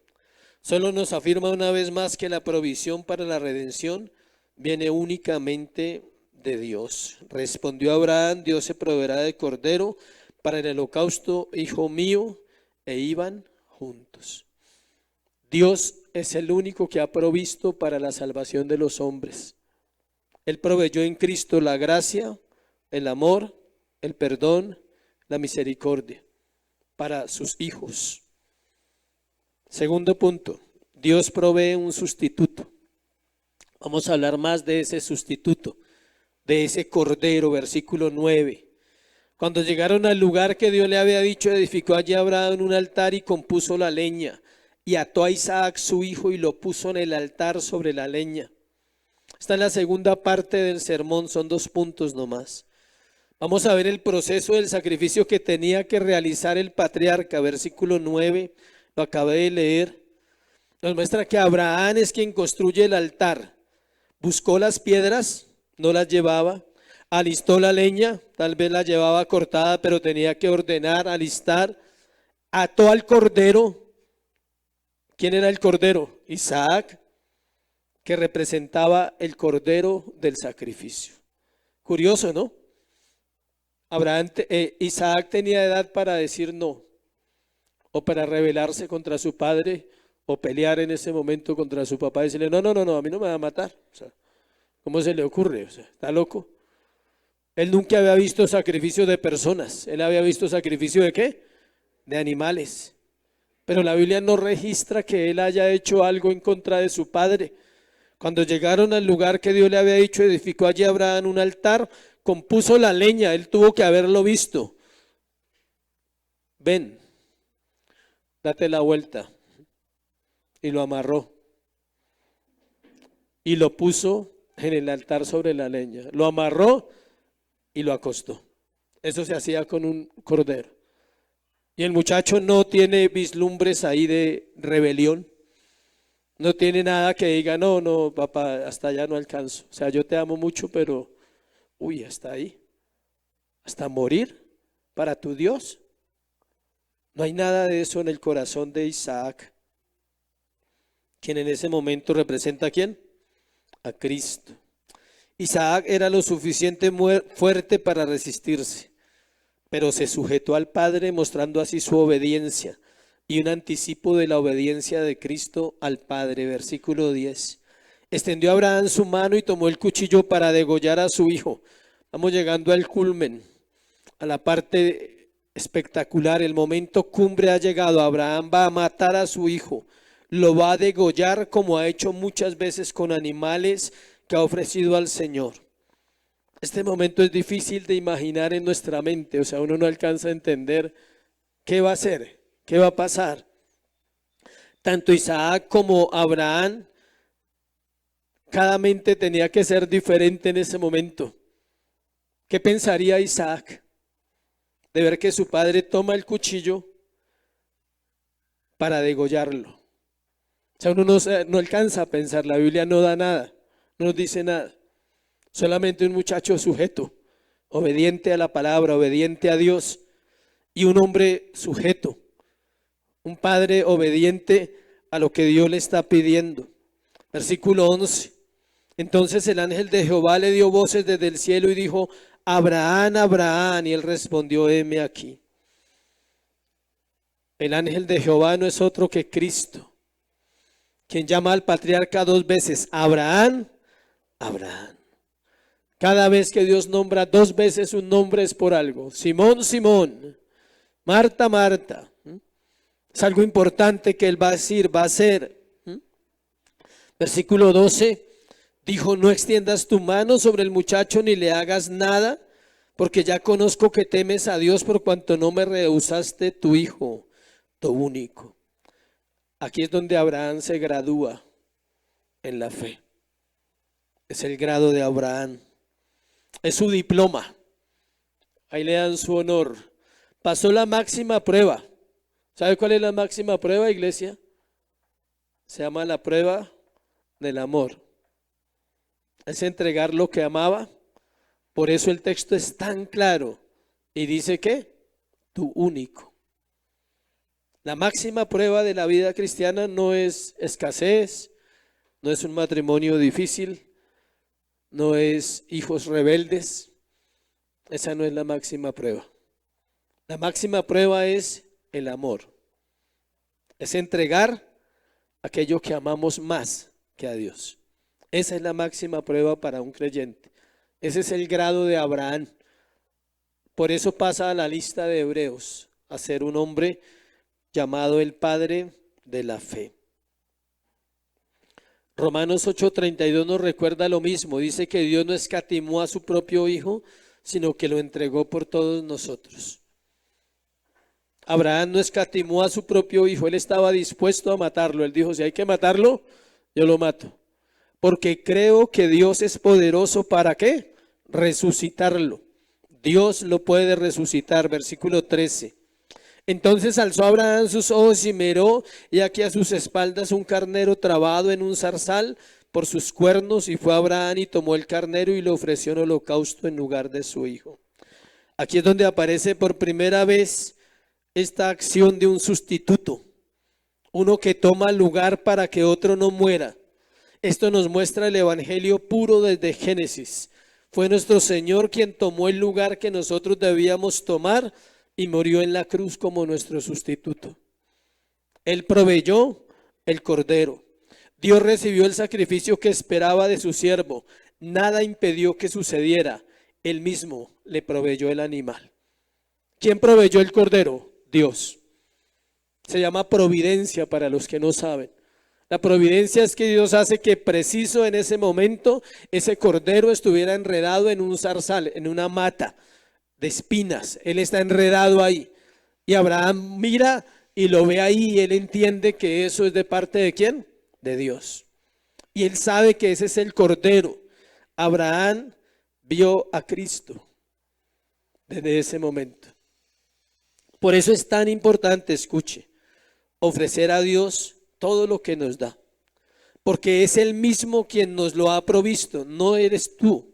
Solo nos afirma una vez más que la provisión para la redención viene únicamente de Dios. Respondió Abraham, Dios se proveerá de cordero para el holocausto, hijo mío, e iban juntos. Dios es el único que ha provisto para la salvación de los hombres. Él proveyó en Cristo la gracia, el amor, el perdón, la misericordia para sus hijos. Segundo punto, Dios provee un sustituto. Vamos a hablar más de ese sustituto, de ese cordero, versículo 9. Cuando llegaron al lugar que Dios le había dicho, edificó allí Abraham un altar y compuso la leña, y ató a Isaac su hijo y lo puso en el altar sobre la leña. Esta es la segunda parte del sermón, son 2 puntos nomás. Vamos a ver el proceso del sacrificio que tenía que realizar el patriarca, versículo 9, lo acabé de leer. Nos muestra que Abraham es quien construye el altar. Buscó las piedras, no las llevaba. Alistó la leña, tal vez la llevaba cortada, pero tenía que ordenar, alistar. Ató al cordero. ¿Quién era el cordero? Isaac, que representaba el cordero del sacrificio. Curioso, ¿no? Isaac tenía edad para decir no, o para rebelarse contra su padre, o pelear en ese momento contra su papá y decirle, no, a mí no me va a matar. O sea, ¿cómo se le ocurre? O sea, ¿está loco? Él nunca había visto sacrificio de personas. Él había visto sacrificio de ¿qué? De animales. Pero la Biblia no registra que él haya hecho algo en contra de su padre. Cuando llegaron al lugar que Dios le había dicho, edificó allí Abraham un altar, compuso la leña. Él tuvo que haberlo visto. Ven, date la vuelta. Y lo amarró. Y lo puso en el altar sobre la leña. Lo amarró y lo acostó. Eso se hacía con un cordero. Y el muchacho no tiene vislumbres ahí de rebelión. No tiene nada que diga, no, papá, hasta allá no alcanzo. O sea, yo te amo mucho, pero, hasta ahí. Hasta morir para tu Dios. No hay nada de eso en el corazón de Isaac. Quien en ese momento representa ¿a quién? A Cristo. Isaac era lo suficiente fuerte para resistirse, pero se sujetó al Padre mostrando así su obediencia y un anticipo de la obediencia de Cristo al Padre. Versículo 10. Extendió Abraham su mano y tomó el cuchillo para degollar a su hijo. Vamos llegando al culmen, a la parte espectacular. El momento cumbre ha llegado. Abraham va a matar a su hijo. Lo va a degollar como ha hecho muchas veces con animales que ha ofrecido al Señor. Este momento es difícil de imaginar en nuestra mente, o sea, uno no alcanza a entender qué va a hacer, qué va a pasar. Tanto Isaac como Abraham, cada mente tenía que ser diferente en ese momento. ¿Qué pensaría Isaac de ver que su padre toma el cuchillo para degollarlo? O sea, uno no alcanza a pensar, la Biblia no da nada, no nos dice nada. Solamente un muchacho sujeto, obediente a la palabra, obediente a Dios, y un hombre sujeto, un padre obediente a lo que Dios le está pidiendo. Versículo 11. Entonces el ángel de Jehová le dio voces desde el cielo y dijo: Abraham, Abraham. Y él respondió: heme aquí. El ángel de Jehová no es otro que Cristo, quien llama al patriarca 2 veces: Abraham, Abraham. Cada vez que Dios nombra 2 veces un nombre es por algo. Simón, Simón. Marta, Marta. Es algo importante que él va a decir, va a hacer. Versículo 12. Dijo: no extiendas tu mano sobre el muchacho ni le hagas nada, porque ya conozco que temes a Dios por cuanto no me rehusaste tu hijo, tu único. Aquí es donde Abraham se gradúa en la fe. Es el grado de Abraham. Es su diploma. Ahí le dan su honor. Pasó la máxima prueba. ¿Sabe cuál es la máxima prueba, iglesia? Se llama la prueba del amor. Es entregar lo que amaba. Por eso el texto es tan claro y dice que tu único. La máxima prueba de la vida cristiana no es escasez, no es un matrimonio difícil, no es hijos rebeldes. Esa no es la máxima prueba. La máxima prueba es el amor. Es entregar aquello que amamos más que a Dios. Esa es la máxima prueba para un creyente. Ese es el grado de Abraham. Por eso pasa a la lista de Hebreos, a ser un hombre llamado el padre de la fe. Romanos 8:32 nos recuerda lo mismo. Dice que Dios no escatimó a su propio hijo, sino que lo entregó por todos nosotros. Abraham no escatimó a su propio hijo, él estaba dispuesto a matarlo. Él dijo: si hay que matarlo, yo lo mato. Porque creo que Dios es poderoso para ¿qué? Resucitarlo. Dios lo puede resucitar. Versículo 13. Entonces alzó Abraham sus ojos y miró, y aquí a sus espaldas un carnero trabado en un zarzal por sus cuernos, y fue Abraham y tomó el carnero y lo ofreció en holocausto en lugar de su hijo. Aquí es donde aparece por primera vez esta acción de un sustituto, uno que toma lugar para que otro no muera. Esto nos muestra el evangelio puro desde Génesis. Fue nuestro Señor quien tomó el lugar que nosotros debíamos tomar y murió en la cruz como nuestro sustituto. Él proveyó el cordero. Dios recibió el sacrificio que esperaba de su siervo. Nada impidió que sucediera. Él mismo le proveyó el animal. ¿Quién proveyó el cordero? Dios. Se llama providencia para los que no saben. La providencia es que Dios hace que preciso en ese momento ese cordero estuviera enredado en un zarzal, en una mata de espinas. Él está enredado ahí. Y Abraham mira y lo ve ahí y él entiende que eso es de parte de ¿quién? De Dios. Y él sabe que ese es el cordero. Abraham vio a Cristo desde ese momento. Por eso es tan importante, escuche, ofrecer a Dios todo lo que nos da. Porque es Él mismo quien nos lo ha provisto, no eres tú.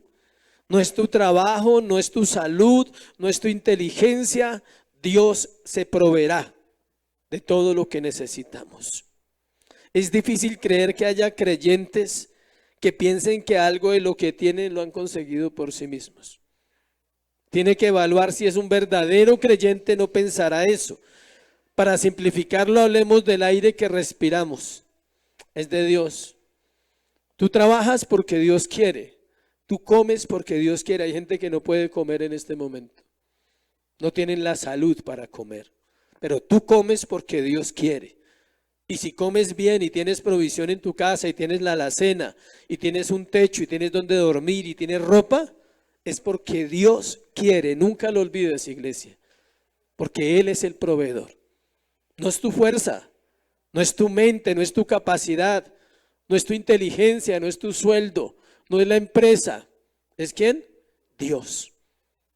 No es tu trabajo, no es tu salud, no es tu inteligencia. Dios se proveerá de todo lo que necesitamos. Es difícil creer que haya creyentes que piensen que algo de lo que tienen lo han conseguido por sí mismos. Tiene que evaluar si es un verdadero creyente, no pensará eso. Para simplificarlo, hablemos del aire que respiramos. Es de Dios. Tú trabajas porque Dios quiere. Tú comes porque Dios quiere. Hay gente que no puede comer en este momento. No tienen la salud para comer. Pero tú comes porque Dios quiere. Y si comes bien y tienes provisión en tu casa y tienes la alacena y tienes un techo y tienes donde dormir y tienes ropa, es porque Dios quiere, nunca lo olvides, iglesia, porque Él es el proveedor. No es tu fuerza, no es tu mente, no es tu capacidad, no es tu inteligencia, no es tu sueldo, no es la empresa. ¿Es quién? Dios.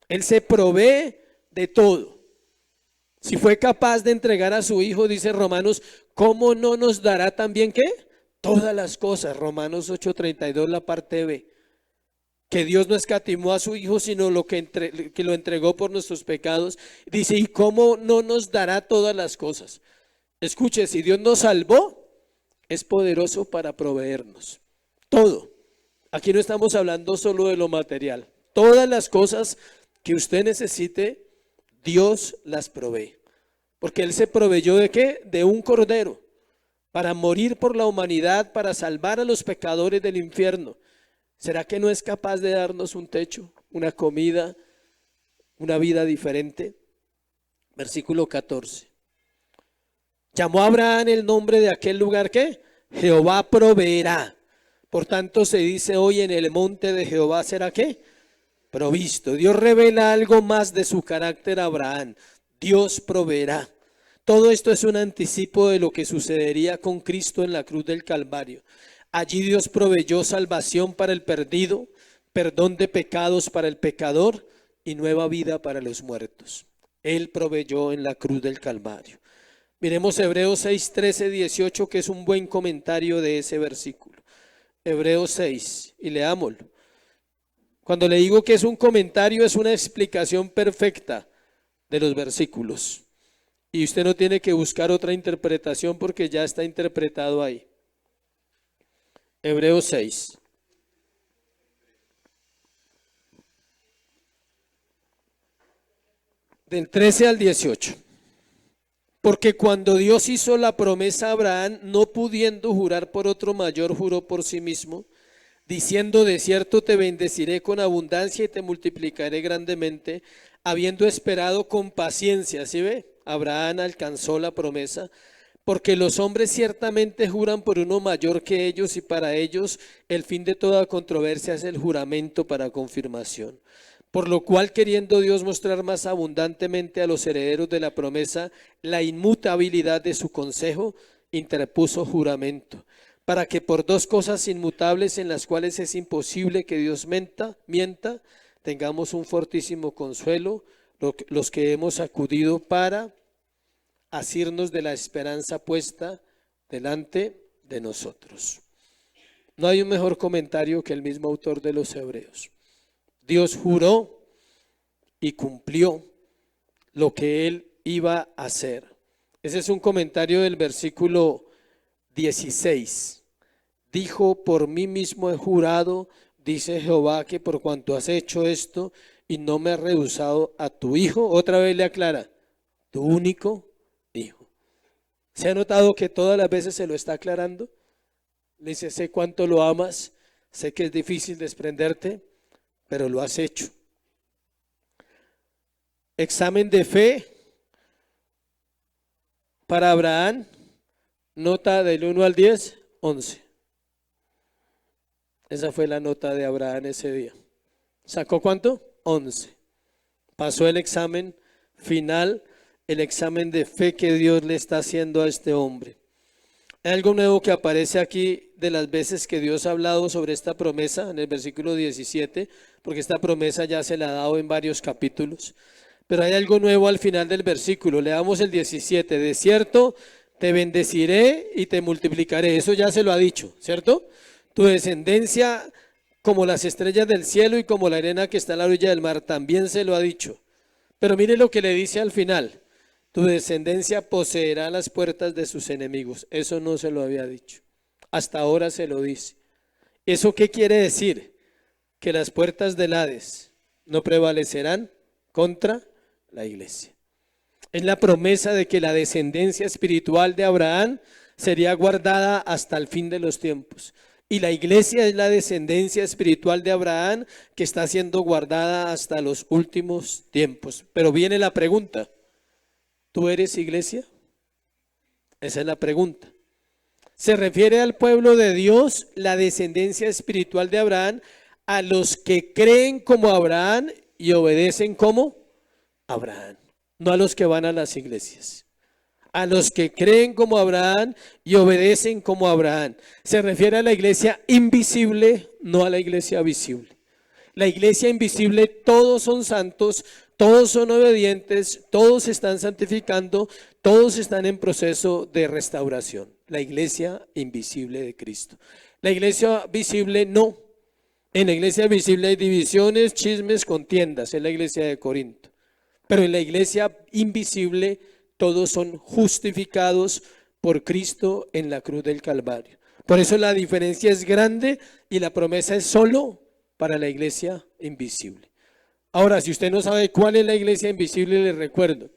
Él se provee de todo. Si fue capaz de entregar a su Hijo, dice Romanos, ¿cómo no nos dará también qué? Todas las cosas. Romanos 8:32, la parte B. Que Dios no escatimó a su Hijo, sino que lo entregó por nuestros pecados. Dice, ¿y cómo no nos dará todas las cosas? Escuche, si Dios nos salvó, es poderoso para proveernos todo. Aquí no estamos hablando solo de lo material. Todas las cosas que usted necesite, Dios las provee. Porque Él se proveyó ¿de qué? De un cordero para morir por la humanidad, para salvar a los pecadores del infierno. ¿Será que no es capaz de darnos un techo, una comida, una vida diferente? Versículo 14. Llamó a Abraham el nombre de aquel lugar que Jehová proveerá. Por tanto se dice hoy, en el monte de Jehová será ¿qué? Provisto. Dios revela algo más de su carácter a Abraham. Dios proveerá. Todo esto es un anticipo de lo que sucedería con Cristo en la cruz del Calvario. Allí Dios proveyó salvación para el perdido, perdón de pecados para el pecador y nueva vida para los muertos. Él proveyó en la cruz del Calvario. Miremos Hebreos 6, 13, 18, que es un buen comentario de ese versículo. Hebreos 6, y leámoslo. Cuando le digo que es un comentario, es una explicación perfecta de los versículos. Y usted no tiene que buscar otra interpretación porque ya está interpretado ahí. Hebreos 6. Del 13 al 18. Porque cuando Dios hizo la promesa a Abraham, no pudiendo jurar por otro mayor, juró por sí mismo, diciendo, de cierto te bendeciré con abundancia y te multiplicaré grandemente, habiendo esperado con paciencia. ¿Sí ve? Abraham alcanzó la promesa, porque los hombres ciertamente juran por uno mayor que ellos, y para ellos el fin de toda controversia es el juramento para confirmación. Por lo cual, queriendo Dios mostrar más abundantemente a los herederos de la promesa la inmutabilidad de su consejo, interpuso juramento, para que por dos cosas inmutables en las cuales es imposible que Dios mienta, tengamos un fortísimo consuelo, los que hemos acudido para asirnos de la esperanza puesta delante de nosotros. No hay un mejor comentario que el mismo autor de los Hebreos. Dios juró y cumplió lo que Él iba a hacer. Ese es un comentario del versículo 16. Dijo, por mí mismo he jurado, dice Jehová, que por cuanto has hecho esto y no me has rehusado a tu hijo, otra vez le aclara, tu único hijo. ¿Se ha notado que todas las veces se lo está aclarando? Le dice, sé cuánto lo amas, sé que es difícil desprenderte, pero lo has hecho. Examen de fe para Abraham, nota del 1 al 10, 11. Esa fue la nota de Abraham ese día. ¿Sacó cuánto? 11. Pasó el examen final, el examen de fe que Dios le está haciendo a este hombre. Hay algo nuevo que aparece aquí de las veces que Dios ha hablado sobre esta promesa en el versículo 17, porque esta promesa ya se la ha dado en varios capítulos. Pero hay algo nuevo al final del versículo. Leamos el 17. De cierto, te bendeciré y te multiplicaré. Eso ya se lo ha dicho, ¿cierto? Tu descendencia como las estrellas del cielo y como la arena que está a la orilla del mar. También se lo ha dicho. Pero mire lo que le dice al final. Tu descendencia poseerá las puertas de sus enemigos. Eso no se lo había dicho. Hasta ahora se lo dice. ¿Eso qué quiere decir? Que las puertas del Hades no prevalecerán contra la iglesia. Es la promesa de que la descendencia espiritual de Abraham sería guardada hasta el fin de los tiempos. Y la iglesia es la descendencia espiritual de Abraham que está siendo guardada hasta los últimos tiempos. Pero viene la pregunta. ¿Tú eres iglesia? Esa es la pregunta. ¿Se refiere al pueblo de Dios, la descendencia espiritual de Abraham, a los que creen como Abraham y obedecen como Abraham, no a los que van a las iglesias. A los que creen como Abraham y obedecen como Abraham. Se refiere a la iglesia invisible, no a la iglesia visible. La iglesia invisible, todos son santos, todos son obedientes, todos se están santificando, todos están en proceso de restauración. La iglesia invisible de Cristo. La iglesia visible no. En la iglesia visible hay divisiones, chismes, contiendas, en la iglesia de Corinto. Pero en la iglesia invisible todos son justificados por Cristo en la cruz del Calvario. Por eso la diferencia es grande y la promesa es solo para la iglesia invisible. Ahora, si usted no sabe cuál es la iglesia invisible, le recuerdo.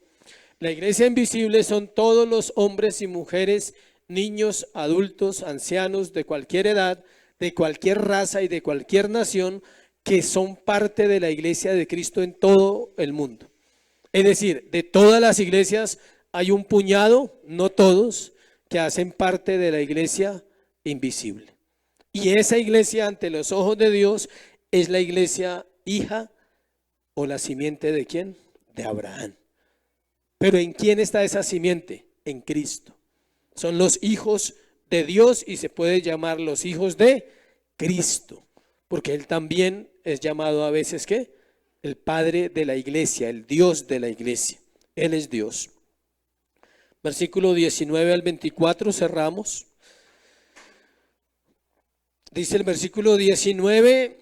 La iglesia invisible son todos los hombres y mujeres, niños, adultos, ancianos, de cualquier edad, de cualquier raza y de cualquier nación, que son parte de la iglesia de Cristo en todo el mundo. Es decir, de todas las iglesias hay un puñado, no todos, que hacen parte de la iglesia invisible. Y esa iglesia ante los ojos de Dios es la iglesia hija o la simiente de ¿quién? De Abraham. Pero ¿en quién está esa simiente? En Cristo. Son los hijos de Dios y se puede llamar los hijos de Cristo, porque Él también es llamado a veces ¿qué? El Padre de la iglesia, el Dios de la iglesia. Él es Dios. Versículo 19 al 24, cerramos. Dice el versículo 19: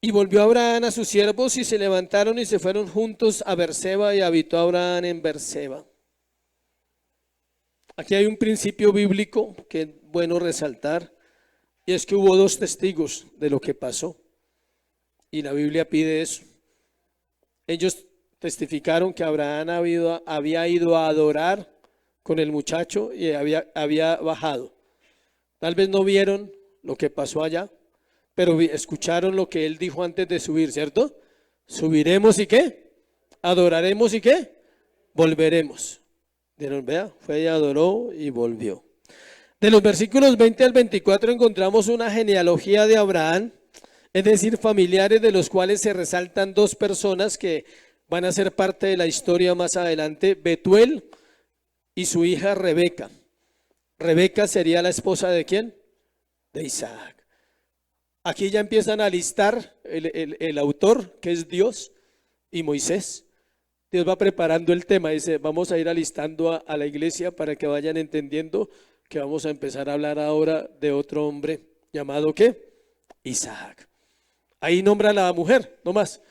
y volvió Abraham a sus siervos y se levantaron y se fueron juntos a Berseba, y habitó Abraham en Berseba. Aquí hay un principio bíblico que es bueno resaltar, y es que hubo dos testigos de lo que pasó. Y la Biblia pide eso. Ellos testificaron que Abraham había ido a adorar con el muchacho y había bajado. Tal vez no vieron lo que pasó allá, pero escucharon lo que él dijo antes de subir, ¿cierto? Subiremos y ¿qué? Adoraremos y ¿qué? Volveremos. Dijeron, vea, fue y adoró y volvió. De los versículos 20 al 24 encontramos una genealogía de Abraham, es decir, familiares de los cuales se resaltan dos personas que van a ser parte de la historia más adelante: Betuel y su hija Rebeca. Rebeca sería la esposa ¿de quién? De Isaac. Aquí ya empiezan a listar el autor, que es Dios, y Moisés. Dios va preparando el tema, dice, vamos a ir alistando a la iglesia para que vayan entendiendo que vamos a empezar a hablar ahora de otro hombre llamado ¿qué? Isaac. Ahí nombra a la mujer, nomás,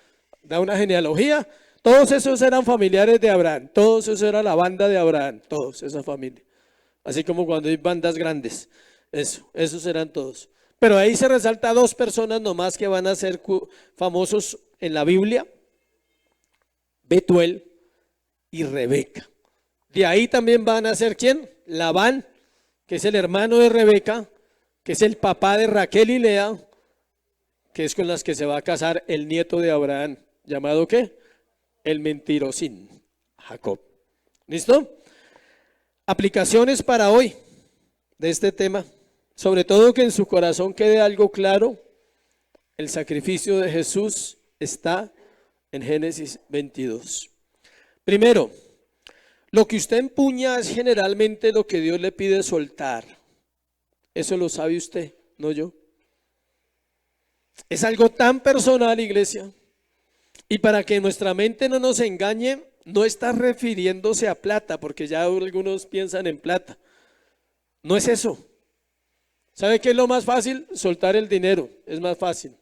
da una genealogía. Todos esos eran familiares de Abraham, todos esos era la banda de Abraham, todos, esa familia. Así como cuando hay bandas grandes, esos eran todos. Pero ahí se resalta dos personas nomás que van a ser famosos en la Biblia: Betuel y Rebeca. De ahí también van a ser ¿quién? Labán, que es el hermano de Rebeca, que es el papá de Raquel y Lea, que es con las que se va a casar el nieto de Abraham, llamado ¿qué? El mentirosín, Jacob. ¿Listo? Aplicaciones para hoy de este tema, sobre todo que en su corazón quede algo claro: el sacrificio de Jesús está en Génesis 22. Primero, lo que usted empuña es generalmente lo que Dios le pide soltar. Eso lo sabe usted, no yo. Es algo tan personal, iglesia. Y para que nuestra mente no nos engañe, no está refiriéndose a plata, porque ya algunos piensan en plata. No es eso. ¿Sabe qué es lo más fácil? Soltar el dinero, es más fácil.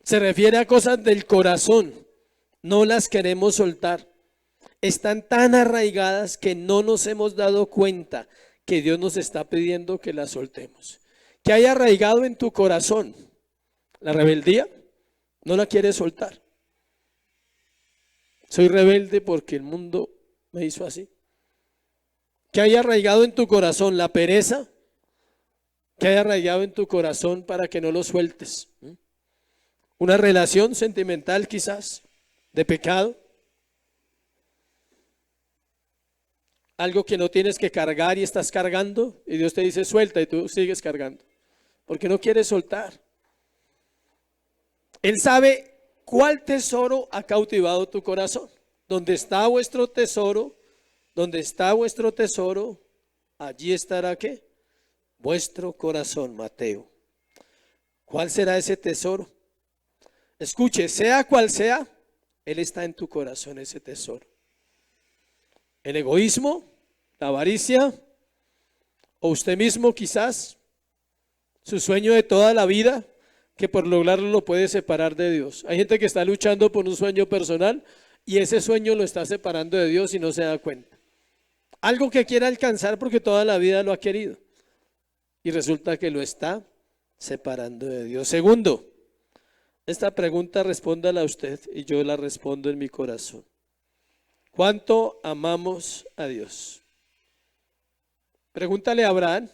Se refiere a cosas del corazón, no las queremos soltar. Están tan arraigadas que no nos hemos dado cuenta que Dios nos está pidiendo que las soltemos. ¿Qué hay arraigado en tu corazón? La rebeldía, no la quieres soltar. Soy rebelde porque el mundo me hizo así. ¿Qué hay arraigado en tu corazón? La pereza. ¿Qué hay arraigado en tu corazón para que no lo sueltes? Una relación sentimental quizás, de pecado. Algo que no tienes que cargar y estás cargando, y Dios te dice suelta y tú sigues cargando. porque no quiere soltar. Él sabe cuál tesoro ha cautivado tu corazón. Donde está vuestro tesoro, donde está vuestro tesoro, allí estará ¿qué? Vuestro corazón, Mateo. ¿Cuál será ese tesoro? Escuche, sea cual sea, Él está en tu corazón, ese tesoro. El egoísmo, la avaricia, o usted mismo quizás, su sueño de toda la vida, que por lograrlo lo puede separar de Dios. Hay gente que está luchando por un sueño personal y ese sueño lo está separando de Dios y no se da cuenta. Algo que quiere alcanzar porque toda la vida lo ha querido y resulta que lo está separando de Dios. Segundo, esta pregunta respóndala a usted y yo la respondo en mi corazón. ¿Cuánto amamos a Dios? Pregúntale a Abraham,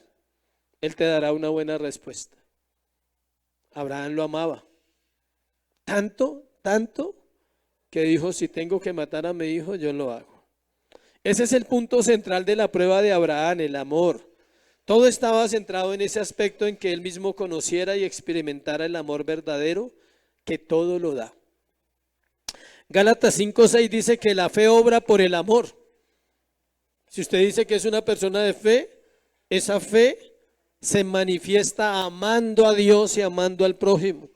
él te dará una buena respuesta. Abraham lo amaba. Tanto que dijo, si tengo que matar a mi hijo, yo lo hago. Ese es el punto central de la prueba de Abraham, el amor. Todo estaba centrado en ese aspecto en que él mismo conociera y experimentara el amor verdadero que todo lo da. Gálatas 5:6 dice que la fe obra por el amor. Si usted dice que es una persona de fe, esa fe se manifiesta amando a Dios y amando al prójimo.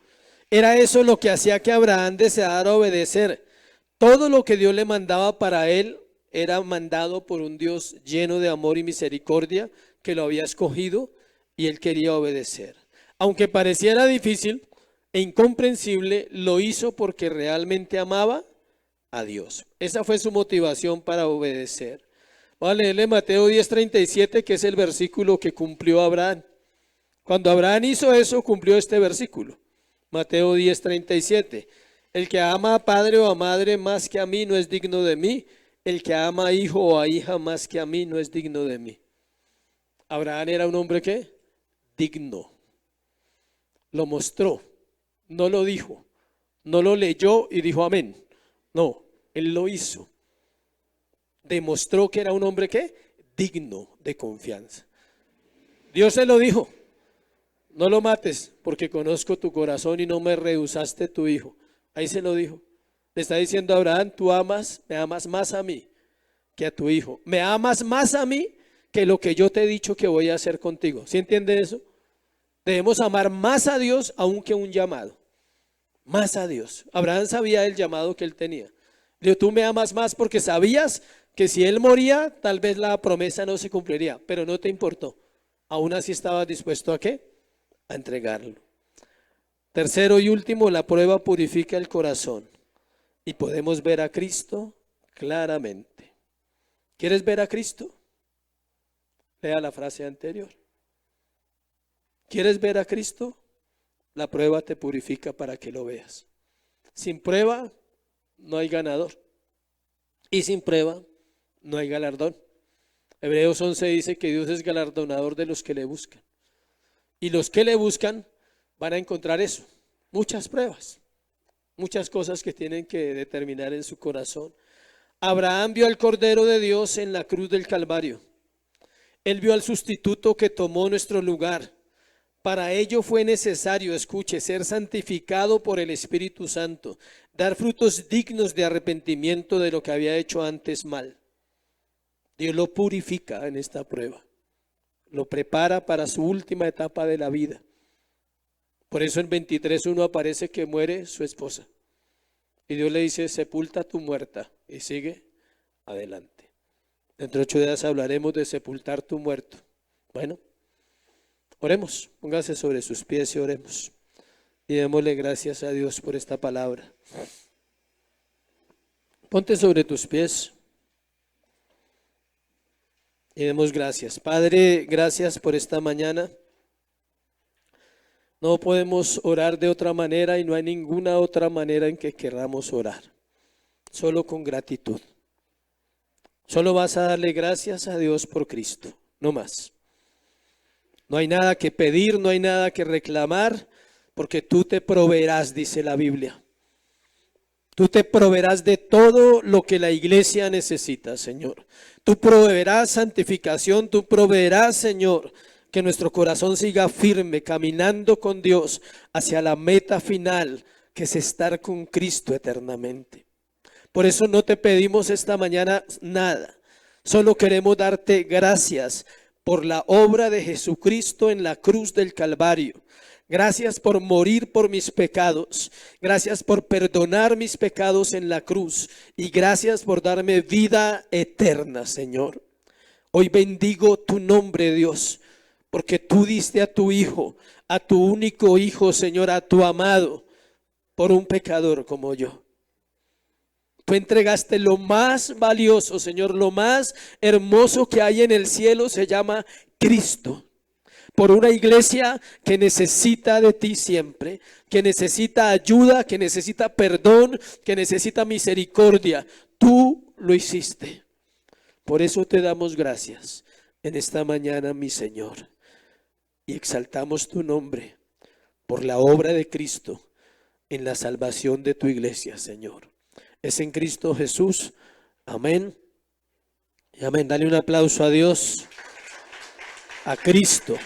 Era eso lo que hacía que Abraham deseara obedecer. Todo lo que Dios le mandaba para él era mandado por un Dios lleno de amor y misericordia que lo había escogido y él quería obedecer. Aunque pareciera difícil e incomprensible, lo hizo porque realmente amaba a Dios. Esa fue su motivación para obedecer. Voy a leerle Mateo 10:37, que es el versículo que cumplió Abraham. Cuando Abraham hizo eso, cumplió este versículo. Mateo 10:37. El que ama a padre o a madre más que a mí no es digno de mí. El que ama a hijo o a hija más que a mí no es digno de mí. Abraham era un hombre ¿qué? Digno. Lo mostró, no lo dijo, no lo leyó y dijo amén. No, él lo hizo. Demostró que era un hombre ¿qué? Digno de confianza. Dios se lo dijo, no lo mates porque conozco tu corazón y no me rehusaste tu hijo. Ahí se lo dijo. Le está diciendo a Abraham, tú me amas más a mí que a tu hijo. Me amas más a mí que lo que yo te he dicho que voy a hacer contigo. ¿Sí entiende eso? Debemos amar más a Dios aún que un llamado. Más a Dios. Abraham sabía el llamado que él tenía. Dijo, tú me amas más porque sabías que si él moría, tal vez la promesa no se cumpliría, pero no te importó. Aún así estabas dispuesto ¿a qué? A entregarlo. Tercero y último, la prueba purifica el corazón y podemos ver a Cristo claramente. ¿Quieres ver a Cristo? Lea la frase anterior. ¿Quieres ver a Cristo? La prueba te purifica para que lo veas. Sin prueba no hay ganador y sin prueba no hay galardón. Hebreos 11 dice que Dios es galardonador de los que le buscan. Y los que le buscan van a encontrar eso, muchas pruebas, muchas cosas que tienen que determinar en su corazón. Abraham vio al Cordero de Dios en la cruz del Calvario. Él vio al sustituto que tomó nuestro lugar. Para ello fue necesario, escuche, ser santificado por el Espíritu Santo, dar frutos dignos de arrepentimiento de lo que había hecho antes mal. Dios lo purifica en esta prueba, lo prepara para su última etapa de la vida. Por eso en 23:1 aparece que muere su esposa. Y Dios le dice, sepulta tu muerta y sigue adelante. Dentro de 8 días hablaremos de sepultar tu muerto. Bueno, oremos, póngase sobre sus pies y oremos. Y démosle gracias a Dios por esta palabra. Ponte sobre tus pies y demos gracias. Padre, gracias por esta mañana. No podemos orar de otra manera y no hay ninguna otra manera en que queramos orar. Solo con gratitud. Solo vas a darle gracias a Dios por Cristo, no más. No hay nada que pedir, no hay nada que reclamar, porque tú te proveerás, dice la Biblia. Tú te proveerás de todo lo que la iglesia necesita, Señor. Tú proveerás santificación, tú proveerás, Señor, que nuestro corazón siga firme, caminando con Dios hacia la meta final, que es estar con Cristo eternamente. Por eso no te pedimos esta mañana nada, solo queremos darte gracias por la obra de Jesucristo en la cruz del Calvario. Gracias por morir por mis pecados, gracias por perdonar mis pecados en la cruz y gracias por darme vida eterna, Señor. Hoy bendigo tu nombre, Dios, porque tú diste a tu Hijo, a tu único Hijo, Señor, a tu amado, por un pecador como yo. Tú entregaste lo más valioso, Señor, lo más hermoso que hay en el cielo, se llama Cristo. Por una iglesia que necesita de ti siempre, que necesita ayuda, que necesita perdón, que necesita misericordia. Tú lo hiciste. Por eso te damos gracias en esta mañana, mi Señor. Y exaltamos tu nombre por la obra de Cristo en la salvación de tu iglesia, Señor. Es en Cristo Jesús. Amén. Y amén. Dale un aplauso a Dios, a Cristo.